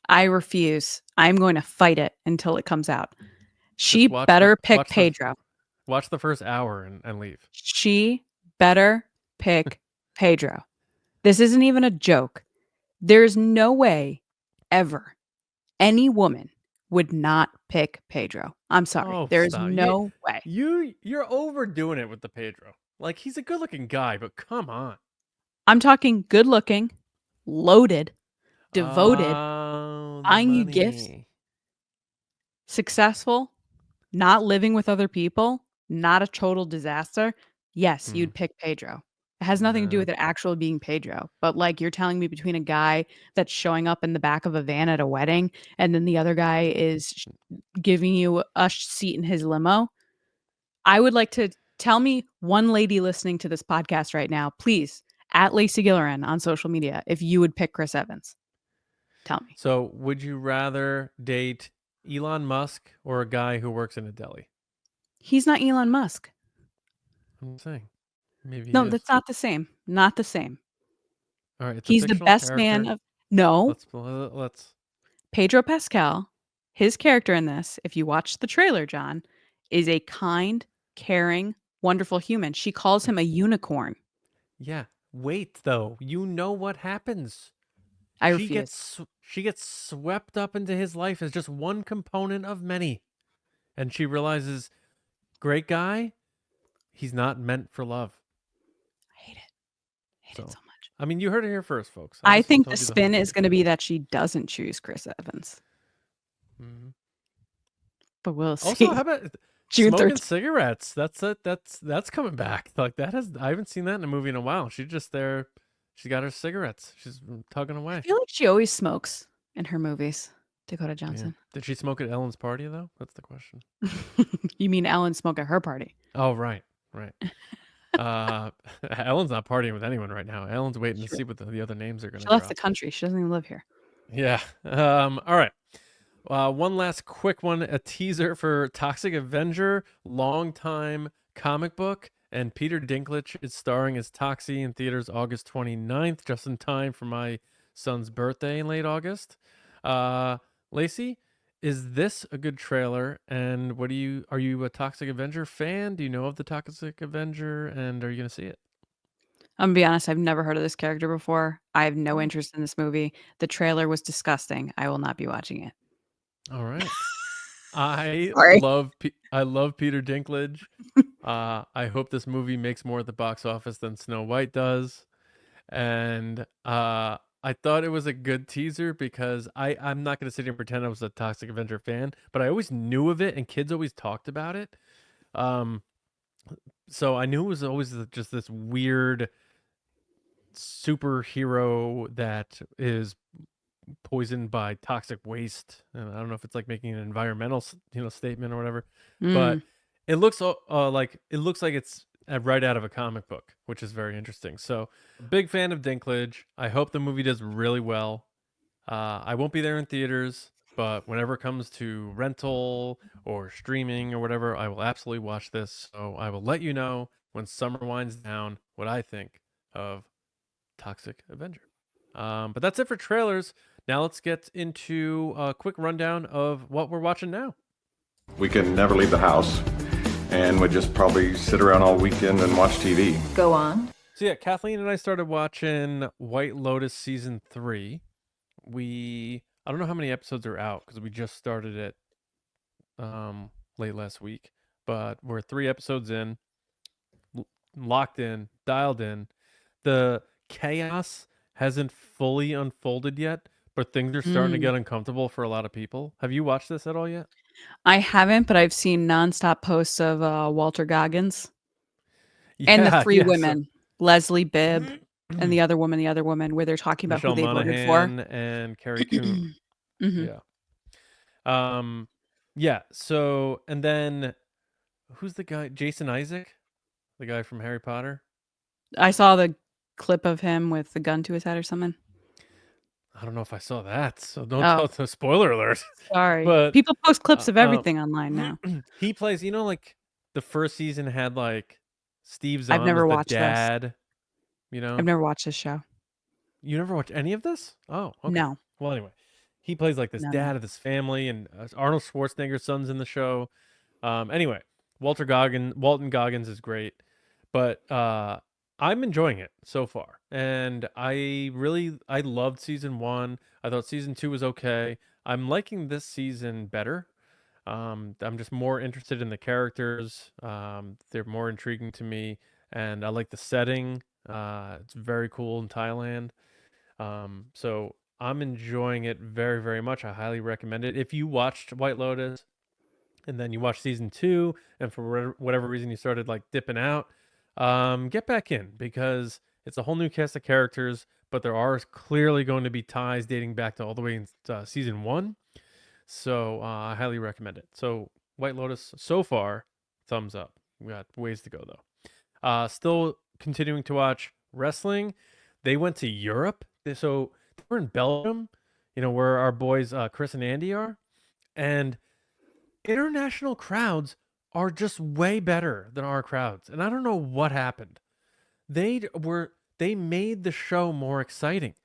I refuse. I'm going to fight it until it comes out. She Just better pick Pedro. watch the first hour and leave. She better pick Pedro. This isn't even a joke. There's no way ever any woman would not pick Pedro. I'm sorry. Oh, There's stop. no way. You're overdoing it with the Pedro. Like, he's a good-looking guy, but come on. I'm talking good looking, loaded, devoted, Oh, the buying you gifts, money. successful, not living with other people, not a total disaster. Yes, you'd pick Pedro. It has nothing to do No. with it actually being Pedro. But like you're telling me between a guy that's showing up in the back of a van at a wedding and then the other guy is giving you a seat in his limo. I would like to tell me one lady listening to this podcast right now, please, at Lacey Gilleran on social media, if you would pick Chris Evans. Tell me. So, would you rather date Elon Musk or a guy who works in a deli? He's not Elon Musk. I'm saying. Maybe No, he is. that's not the same. Not the same. All right, it's He's a the fictional best man character. of no. Let's Pedro Pascal, his character in this, if you watch the trailer, John, is a kind, caring, wonderful human. She calls him a unicorn. Yeah. Wait, though. You know what happens. I refuse. She gets swept up into his life as just one component of many. And she realizes, great guy, he's not meant for love. I hate it. I hate So, it so much. I mean, you heard it here first, folks. I just think told the you whole spin is truth. going to be that she doesn't choose Chris Evans. Mhm. But we'll see. Also, how about June smoking 13th. cigarettes? That's coming back. Like, I haven't seen that in a movie in a while. She's just there. She got her cigarettes. She's tugging away. I feel like she always smokes in her movies. Dakota Johnson. Yeah. Did she smoke at Ellen's party though? That's the question. You mean Ellen smoke at her party? Oh, right. Ellen's not partying with anyone right now. Ellen's waiting to see what the other names are going to She drop. left the country. She doesn't even live here. Yeah. All right. One last quick one. A teaser for Toxic Avenger, longtime comic book. And Peter Dinklage is starring as Toxie in theaters August 29th, just in time for my son's birthday in late August. Lacey, is this a good trailer? And are you a Toxic Avenger fan? Do you know of the Toxic Avenger? And are you going to see it? I'm gonna be honest, I've never heard of this character before. I have no interest in this movie. The trailer was disgusting. I will not be watching it. All right. I Sorry. love Peter Dinklage. I hope this movie makes more at the box office than Snow White does. And I thought it was a good teaser because I'm not going to sit here and pretend I was a Toxic Avenger fan, but I always knew of it and kids always talked about it. So I knew it was always just this weird superhero that is poisoned by toxic waste. And I don't know if it's like making an environmental, statement or whatever, but it looks like it's right out of a comic book, which is very interesting. So, big fan of Dinklage. I hope the movie does really well. I won't be there in theaters, but whenever it comes to rental or streaming or whatever, I will absolutely watch this. So I will let you know when summer winds down what I think of Toxic Avenger. But that's it for trailers. Now let's get into a quick rundown of what we're watching now. We can never leave the house and would just probably sit around all weekend and watch TV. Go on. So yeah, Kathleen and I started watching White Lotus season 3. I don't know how many episodes are out because we just started it late last week, but we're 3 episodes in, locked in, dialed in. The chaos hasn't fully unfolded yet, but things are starting to get uncomfortable for a lot of people. Have you watched this at all yet? I haven't, but I've seen nonstop posts of Walter Goggins and the 3 women, Leslie Bibb and the other woman, where they're talking about Michelle who they Monaghan voted for. and Carrie Coon. Mhm. Yeah. Yeah. So, and then who's the guy? Jason Isaac, the guy from Harry Potter. I saw the clip of him with the gun to his head or something. I don't know if I saw that, so don't Oh, tell. The spoiler alert. sorry. But People post clips uh, of uh, everything online now. he plays. You know, like the first season had like Steve I've Zahn was never the watched this. dad. You I've know, never watched this show. you never watched any of this? Oh, okay. No. Well, anyway, he plays like this No, no. dad of this family, and Arnold Schwarzenegger's son's in the show. Anyway, Walton Goggins is great, but I'm enjoying it so far, and I loved season 1. I thought season 2 was okay. I'm liking this season better. I'm just more interested in the characters. They're more intriguing to me, and I like the setting. It's very cool in Thailand. So I'm enjoying it very, very much. I highly recommend it. If you watched White Lotus and then you watched season 2, and for whatever reason you started like dipping out, get back in, because it's a whole new cast of characters, but there are clearly going to be ties dating back to all the way in season 1. So I highly recommend it. So White Lotus so far, thumbs up. We got ways to go though. Still continuing to watch wrestling. They went to Europe. So we're in Belgium, where our boys Chris and Andy are, and international crowds are just way better than our crowds. And I don't know what happened. They made the show more exciting.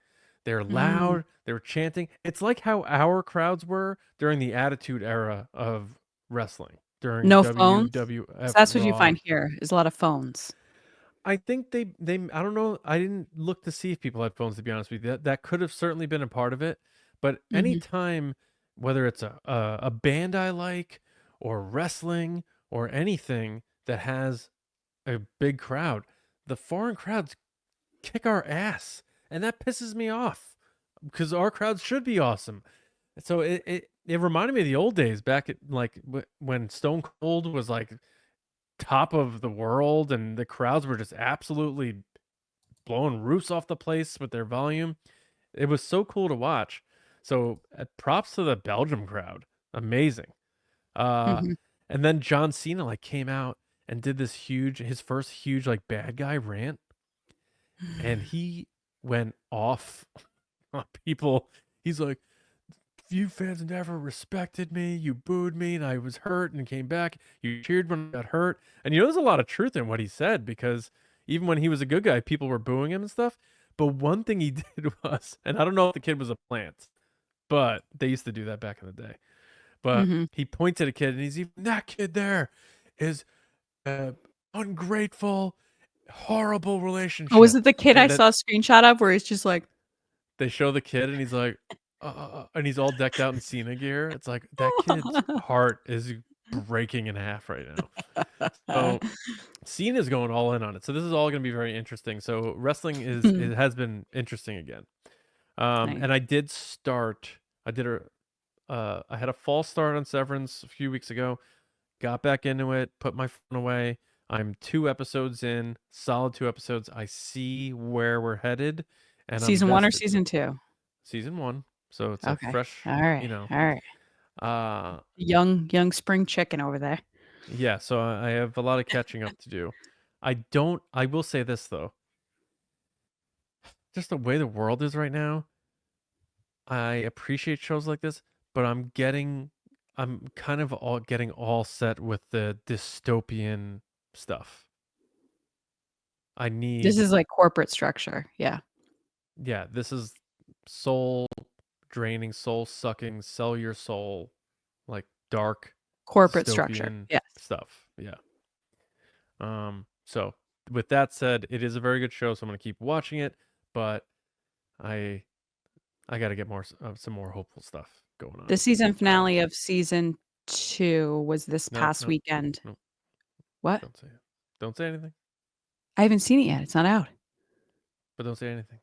They're loud, they're chanting. It's like how our crowds were during the Attitude Era of wrestling, during No phones? WWF That's what you Raw. find here, is a lot of phones. I think they I don't know. I didn't look to see if people had phones, to be honest with you. That could have certainly been a part of it. But anytime, whether it's a band I like, or wrestling, or anything that has a big crowd, the foreign crowds kick our ass, and that pisses me off, because our crowds should be awesome. So it reminded me of the old days back at like when Stone Cold was like top of the world, and the crowds were just absolutely blowing roofs off the place with their volume. It was so cool to watch. So props to the Belgium crowd. Amazing. Mhm. And then John Cena like came out and did his first huge like bad guy rant, and he went off on people. He's like, you fans never respected me. You booed me, and I was hurt and came back. You cheered when I got hurt. And there's a lot of truth in what he said, because even when he was a good guy, people were booing him and stuff. But one thing he did was, and I don't know if the kid was a plant, but they used to do that back in the day. But he pointed at a kid, and he's even, that kid there is ungrateful, horrible relationship. Oh, was it the kid And I then saw a screenshot of where he's just like, they show the kid, and he's like, and he's all decked out in Cena gear. It's like, that kid's heart is breaking in half right now. So Cena's going all in on it. So this is all going to be very interesting. So wrestling it has been interesting again. Nice. And I did I had a false start on Severance a few weeks ago. Got back into it, put my phone away. I'm 2 episodes in, solid 2 episodes. I see where we're headed, and season I'm 1 or vested. season 2? Season 1. So it's Okay. a fresh, All right. All right. Young spring chicken over there. Yeah, so I have a lot of catching up to do. I will say this though. Just the way the world is right now, I appreciate shows like this, but I'm kind of getting all set with the dystopian stuff. I need This is like corporate structure. Yeah. Yeah, this is soul draining, soul sucking, sell your soul, like dark Corporate structure. dystopian Yes. stuff. Yeah. So with that said, it is a very good show, so I'm gonna keep watching it, but I got to get some more hopeful stuff going on. The season finale of season 2 was this past weekend. No, What? don't say it. Don't say anything. I haven't seen it yet. It's not out. But don't say anything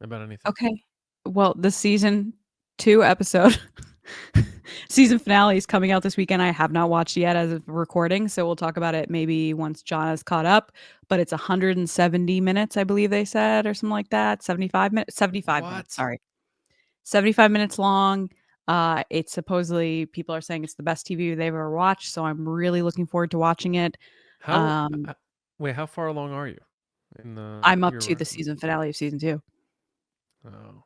about anything. Okay. Well, the season 2 episode season finale is coming out this weekend. I have not watched yet as of recording, so we'll talk about it maybe once John is caught up. But it's 170 minutes, I believe they said, or something like that. 75 minutes. 75 minutes. Sorry. 75 minutes long. It's supposedly people are saying it's the best TV they've ever watched, so I'm really looking forward to watching it. How wait, how far along are you in the I'm up to your the season finale of season 2. Oh.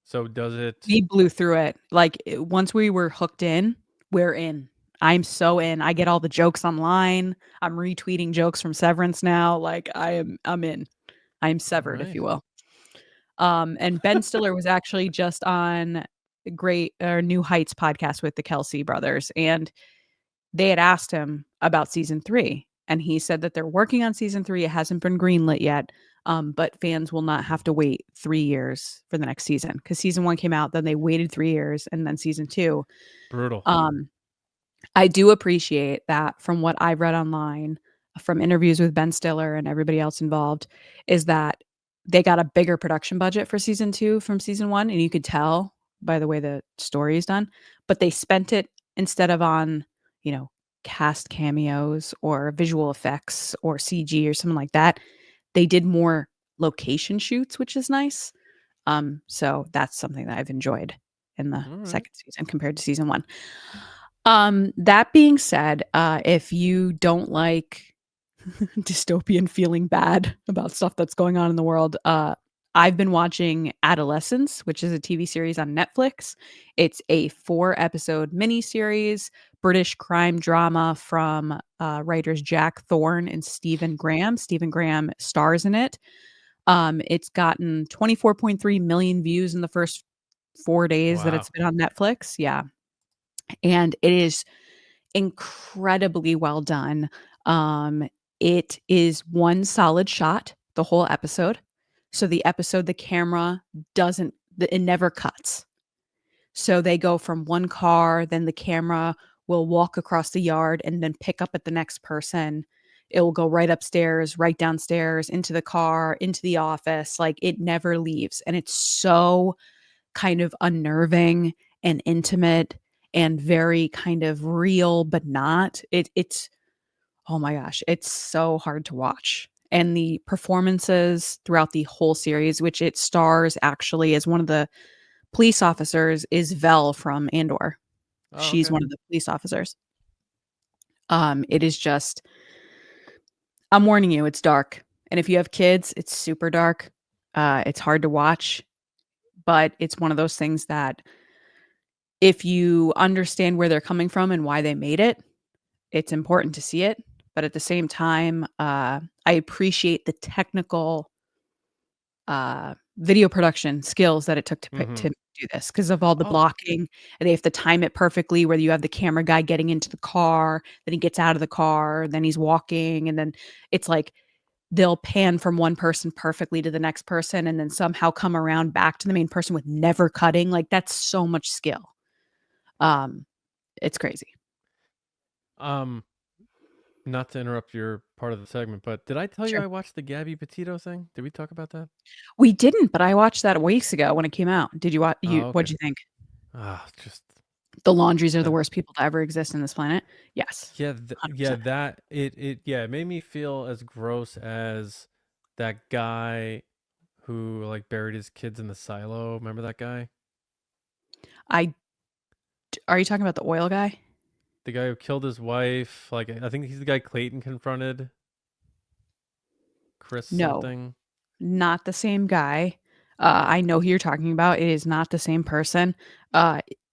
So does it We blew through it. Like once we were hooked in, we're in. I'm so in. I get all the jokes online. I'm retweeting jokes from Severance now. Like I'm in. I'm severed, if right. you will. And Ben Stiller was actually just on New Heights podcast with the Kelsey brothers, and they had asked him about season 3, and he said that they're working on season 3. It hasn't been greenlit yet, but fans will not have to wait 3 years for the next season, because season 1 came out, then they waited 3 years, and then season 2. Brutal. I do appreciate that from what I've read online, from interviews with Ben Stiller and everybody else involved, is that they got a bigger production budget for season 2 from season 1, and you could tell by the way the story is done, but they spent it instead of on, cast cameos or visual effects or CG or something like that. They did more location shoots, which is nice. So that's something that I've enjoyed in the All right. second season compared to season 1. That being said, if you don't like dystopian feeling bad about stuff that's going on in the world, I've been watching Adolescence, which is a TV series on Netflix. It's a 4-episode miniseries, British crime drama from writers Jack Thorne and Stephen Graham. Stephen Graham stars in it. It's gotten 24.3 million views in the first 4 days that Wow. it's been on Netflix. Yeah. And it is incredibly well done. It is one solid shot, the whole episode. So the camera it never cuts. So they go from one car, then the camera will walk across the yard and then pick up at the next person. It will go right upstairs, right downstairs, into the car, into the office. Like it never leaves. And it's so kind of unnerving and intimate and very kind of real, but not. It's oh my gosh, it's so hard to watch. And the performances throughout the whole series, which it stars actually as one of the police officers, is Vel from Andor. Oh, She's okay. one of the police officers. It is just, I'm warning you, it's dark. And if you have kids, it's super dark. It's hard to watch, but it's one of those things that if you understand where they're coming from and why they made it, it's important to see it. But at the same time, I appreciate the technical video production skills that it took to do this, because of all the Oh. blocking, and they have to time it perfectly, where you have the camera guy getting into the car, then he gets out of the car, then he's walking, and then it's like they'll pan from one person perfectly to the next person and then somehow come around back to the main person with never cutting. Like that's so much skill. It's crazy. Not to interrupt your part of the segment, but did I tell you Sure. I watched the Gabby Petito thing? Did we talk about that? We didn't, but I watched that weeks ago when it came out. Did you watch? Oh, What'd okay. you think? Just The Laundries are the worst people to ever exist in this planet. Yes. yeah, 100%. it made me feel as gross as that guy who like buried his kids in the silo. Remember that guy? Are you talking about the oil guy? The guy who killed his wife. Like I think he's the guy Clayton confronted. Chris No. something. Not the same guy. I know who you're talking about. It is not the same person.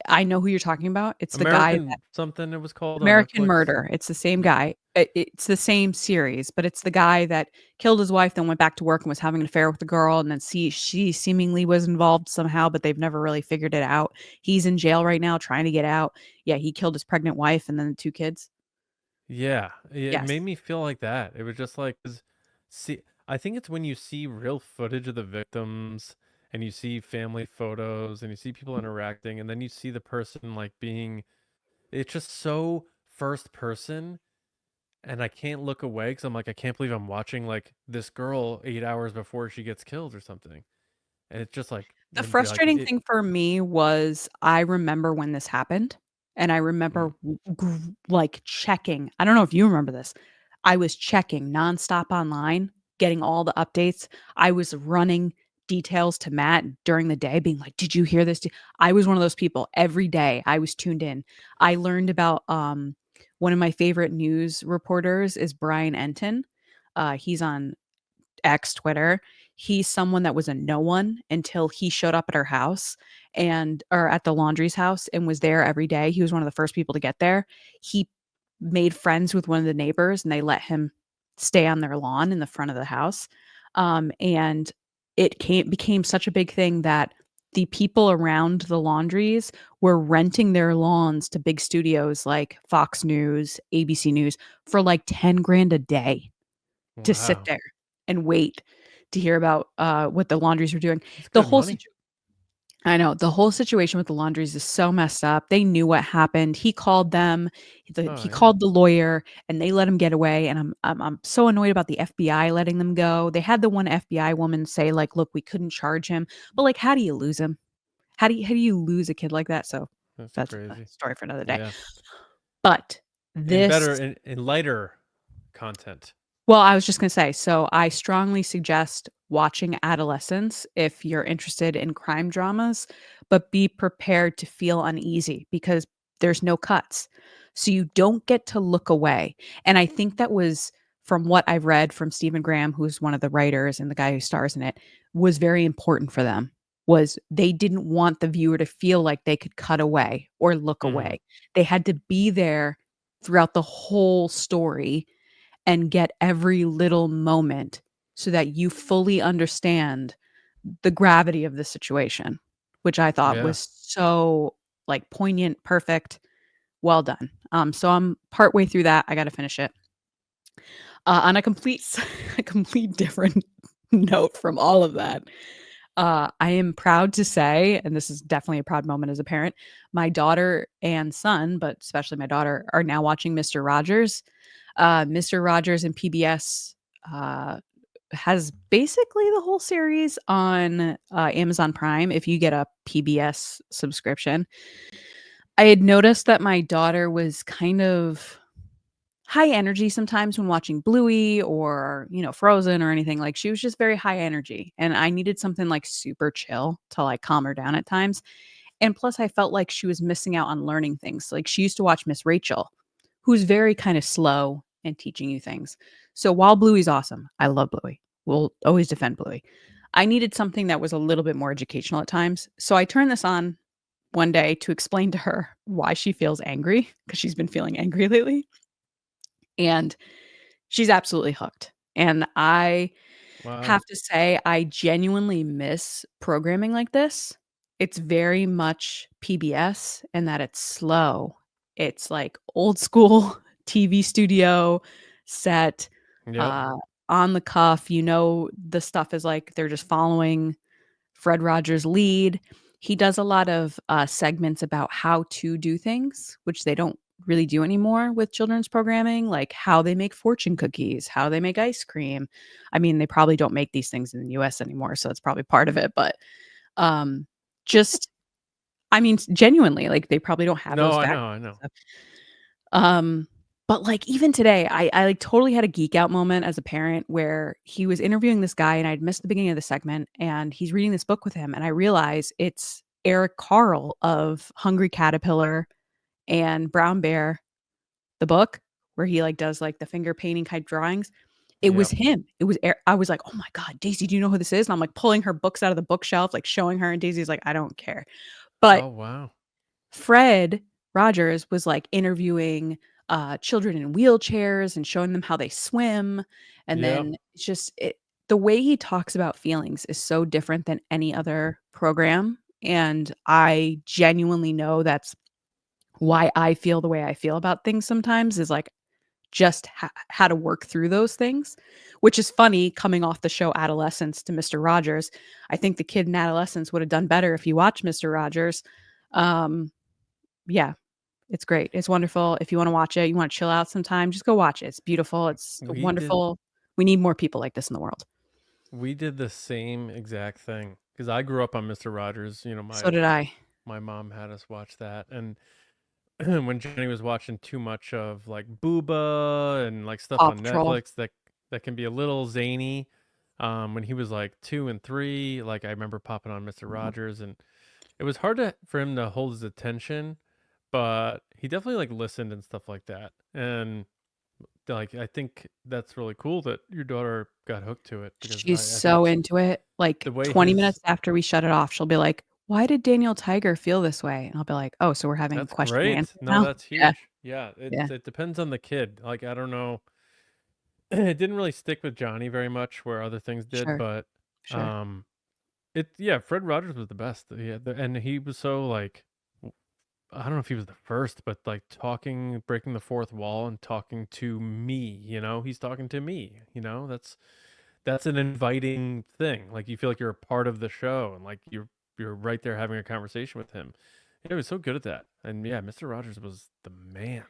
I know who you're talking about. It's the guy American that something it was called on American Netflix. Murder. It's the same Yeah. guy. It's the same series, but it's the guy that killed his wife, then went back to work and was having an affair with the girl, and then she seemingly was involved somehow, but they've never really figured it out. He's in jail right now trying to get out. Yeah, he killed his pregnant wife and then the 2 kids. Yeah, it Yes. made me feel like that. It was just like, I think it's when you see real footage of the victims and you see family photos and you see people interacting and then you see the person like it's just so first person and I can't look away because I'm like, I can't believe I'm watching like this girl 8 hours before she gets killed or something. And it's just like, The it'd be like, frustrating thing for me was I remember when this happened, and I remember like checking. I don't know if you remember this. I was checking nonstop online, getting all the updates. I was running details to Matt during the day, being like, "Did you hear this?" I was one of those people. Every day I was tuned in. I learned about one of my favorite news reporters is Brian Enton. He's on X Twitter. He's someone that was a no one until he showed up at our house or at the laundry's house and was there every day. He was one of the first people to get there. He made friends with one of the neighbors and they let him stay on their lawn in the front of the house. And it became such a big thing that the people around the laundries were renting their lawns to big studios like Fox News, ABC News for like 10 grand a day to sit Wow. there and wait to hear about what the laundries were doing. That's The good whole money. I know the whole situation with the laundries is so messed up. They knew what happened. He called them. Oh, He yeah. called the lawyer, and they let him get away. And I'm so annoyed about the FBI letting them go. They had the one FBI woman say like, "Look, we couldn't charge him," but like, how do you lose him? How do you lose a kid like that? So That's that's a crazy. story for another day. Yeah. But And this better and lighter content. Well, I was just gonna say, so I strongly suggest watching Adolescence if you're interested in crime dramas, but be prepared to feel uneasy because there's no cuts. So you don't get to look away. And I think that was from what I've read from Stephen Graham, who's one of the writers and the guy who stars in it, was very important for them. Was they didn't want the viewer to feel like they could cut away or look Mhm. away. They had to be there throughout the whole story and get every little moment so that you fully understand the gravity of the situation, which I thought Yeah. was so like poignant, perfect, well done. So I'm partway through that. I got to finish it. On a a complete different note from all of that. I am proud to say, and this is definitely a proud moment as a parent, my daughter and son, but especially my daughter, are now watching Mr. Rogers. Mr. Rogers and PBS has basically the whole series on Amazon Prime if you get a PBS subscription. I had noticed that my daughter was kind of high energy sometimes when watching Bluey or, Frozen or anything. Like she was just very high energy and I needed something like super chill to like calm her down at times. And plus I felt like she was missing out on learning things. Like she used to watch Miss Rachel, who's very kind of slow and teaching you things. So while Bluey's awesome, I love Bluey. We'll always defend Bluey. I needed something that was a little bit more educational at times. So I turned this on one day to explain to her why she feels angry because she's been feeling angry lately. And she's absolutely hooked. And I Wow. have to say, I genuinely miss programming like this. It's very much PBS in that it's slow. It's like old school TV studio set, Yep. uh, on the cuff. The stuff is like they're just following Fred Rogers' lead. He does a lot of segments about how to do things, which they don't really do anymore with children's programming, like how they make fortune cookies, how they make ice cream. I mean, they probably don't make these things in the US anymore, so that's probably part of it, but um just I mean genuinely, like they probably don't have No, those I factories know, I and know. stuff. But like even today, I like totally had a geek out moment as a parent where he was interviewing this guy and I'd missed the beginning of the segment and he's reading this book with him and I realize it's Eric Carle of Hungry Caterpillar and Brown Bear, the book where he like does like the finger painting type drawings. It was Yep. him. It was I was like, "Oh my god, Daisy, do you know who this is?" And I'm like pulling her books out of the bookshelf, like showing her and Daisy's like, "I don't care." But Oh, wow. Fred Rogers was like interviewing children in wheelchairs and showing them how they swim. And Yep. then the way he talks about feelings is so different than any other program. And I genuinely know that's why I feel the way I feel about things sometimes is like just how to work through those things, which is funny coming off the show Adolescence to Mr. Rogers. I think the kid in Adolescence would have done better if you watch Mr. Rogers. Um, yeah, it's great. It's wonderful. If you wanna watch it, you wanna chill out sometime, just go watch it. It's beautiful. It's We did wonderful. We need more people like this in the world. we did the same exact thing because I grew up on Mister Rogers. So did I. My mom had us watch that, and when Jenny was watching too much of like Booba and like stuff Paw on Patrol. Netflix that can be a little zany, when he was like 2 and 3. Like I remember popping on Mr. Rogers, and it was hard for him to hold his attention, but he definitely like listened and stuff like that. And like I think that's really cool that your daughter got hooked to it, because She's I think so into it. Like the way 20 his minutes after we shut it off, she'll be like, "Why did Daniel Tiger feel this way?" And I'll be like, "Oh, so we're having that's question and great. answer No, now?" that's Yeah, huge. Yeah, yeah, it depends on the kid. Like I don't know, it didn't really stick with Johnny very much where other things did, sure, but sure. um yeah, Fred Rogers was the best. Yeah, and he was so like I don't know if he was the first, but like talking, breaking the fourth wall and talking to me, he's talking to me, that's an inviting thing. Like you feel like you're a part of the show, and like you're right there having a conversation with him. He was so good at that. And yeah, Mr. Rogers was the man. Like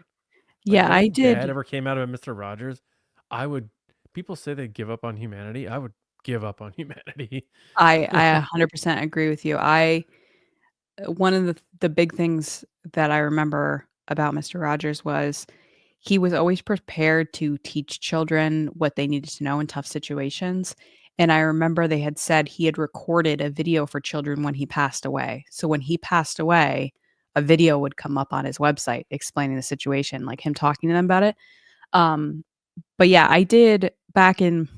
if Yeah, I anything bad did. ever came out of a Mr. Rogers, I would people say they give up on humanity. I would give up on humanity. I 100% agree with you. One of the big things that I remember about Mr. Rogers was he was always prepared to teach children what they needed to know in tough situations. And I remember they had said he had recorded a video for children when he passed away. So when he passed away, a video would come up on his website explaining the situation, like him talking to them about it. Um, but yeah, I did back in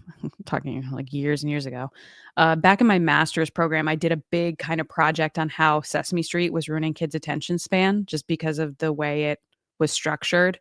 talking like years and years ago. Back in my master's program, I did a big kind of project on how Sesame Street was ruining kids' attention span just because of the way it was structured,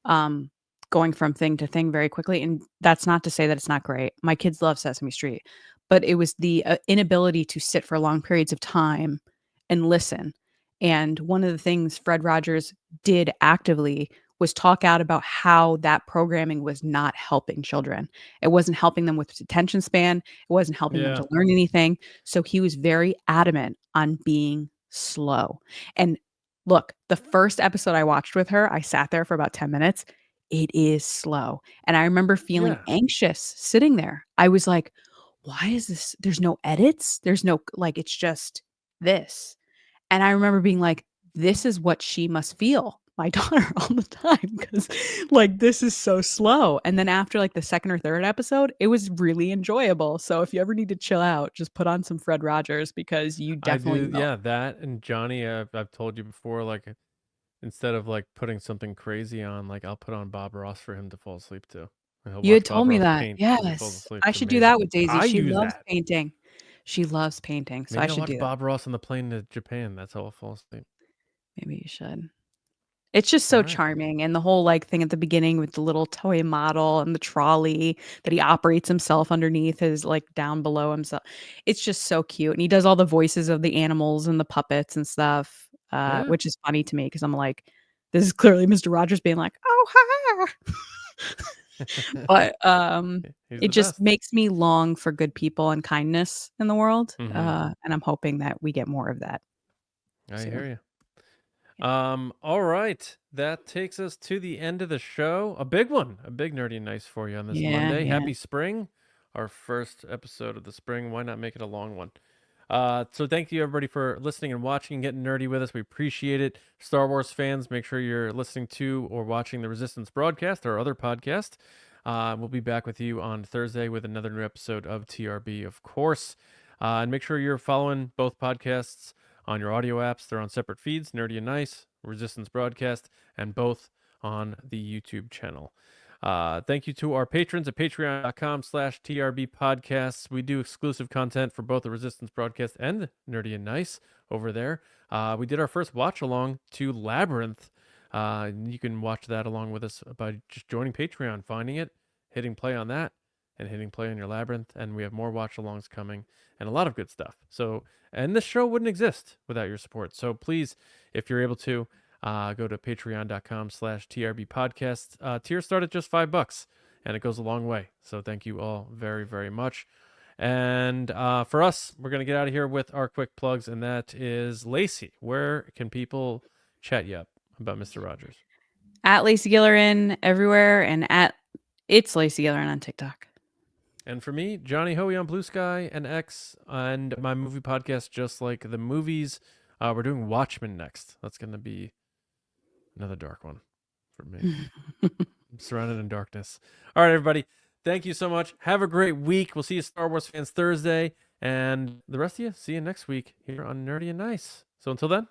um, going from thing to thing very quickly. And that's not to say that it's not great. My kids love Sesame Street, but it was the inability to sit for long periods of time and listen. And one of the things Fred Rogers did actively was talk out about how that programming was not helping children. It wasn't helping them with attention span. It wasn't helping them Yeah. to learn anything. So he was very adamant on being slow. And look, the first episode I watched with her, I sat there for about 10 minutes. It is slow. And I remember feeling Yeah. anxious sitting there. I was like, why is this? There's no edits. There's no, like, it's just this. And I remember being like, this is what she must feel, my daughter, all the time, because like this is so slow. And then after like the second or third episode, it was really enjoyable. So if you ever need to chill out, just put on some Fred Rogers because you I definitely do, will. yeah, that and Johnny, I've told you before, like instead of like putting something crazy on, like I'll put on Bob Ross for him to fall asleep to. And he'll You had watch told Bob me Ross that. paint as he falls Yes. asleep. I It's should do amazing. that with Daisy. I She use loves that. painting. She loves painting. So I Maybe I'll should watch do that. Bob Ross on the plane to Japan. That's how I'll fall asleep. Maybe you should. It's just All so right. charming, and the whole, like, thing at the beginning with the little toy model and the trolley that he operates himself underneath his, like, down below himself. It's just so cute, and he does all the voices of the animals and the puppets and stuff, Yeah. which is funny to me because 'cause I'm like, "This is clearly Mr. Rogers being like, 'Oh, ha.'" But, He's it the just best. makes me long for good people and kindness in the world, Hmm. and I'm hoping that we get more of that I hear soon. you. All right. That takes us to the end of the show. A big one, a big nerdy and nice for you on this Yeah, Monday. yeah. Happy spring. Our first episode of the spring. Why not make it a long one? So thank you everybody for listening and watching and getting nerdy with us. We appreciate it. Star Wars fans, make sure you're listening to or watching the Resistance broadcast or other podcast. We'll be back with you on Thursday with another new episode of TRB, of course. And make sure you're following both podcasts on your audio apps. They're on separate feeds, Nerdy and Nice, Resistance Broadcast, and both on the YouTube channel. Thank you to our patrons at patreon.com/TRB podcasts. We do exclusive content for both the Resistance Broadcast and Nerdy and Nice over there. We did our first watch along to Labyrinth. You can watch that along with us by just joining Patreon, finding it, hitting play on that, and hitting play on your Labyrinth. And we have more watch alongs coming and a lot of good stuff. So, and this show wouldn't exist without your support. So please, if you're able to, go to patreon.com/TRB podcast. Tiers start at just $5 and it goes a long way. So thank you all very, very much. And for us, we're going to get out of here with our quick plugs. And that is Lacey. Where can people chat you up about Mr. Rogers? At Lacey Gilleran everywhere, and at It's Lacey Gilleran on TikTok. And for me, Johnny Hoey on Blue Sky and X, and my movie podcast, Just Like the Movies. We're doing Watchmen next. That's going to be another dark one for me. I'm surrounded in darkness. All right, everybody. Thank you so much. Have a great week. We'll see you Star Wars fans Thursday. And the rest of you, see you next week here on Nerdy and Nice. So until then.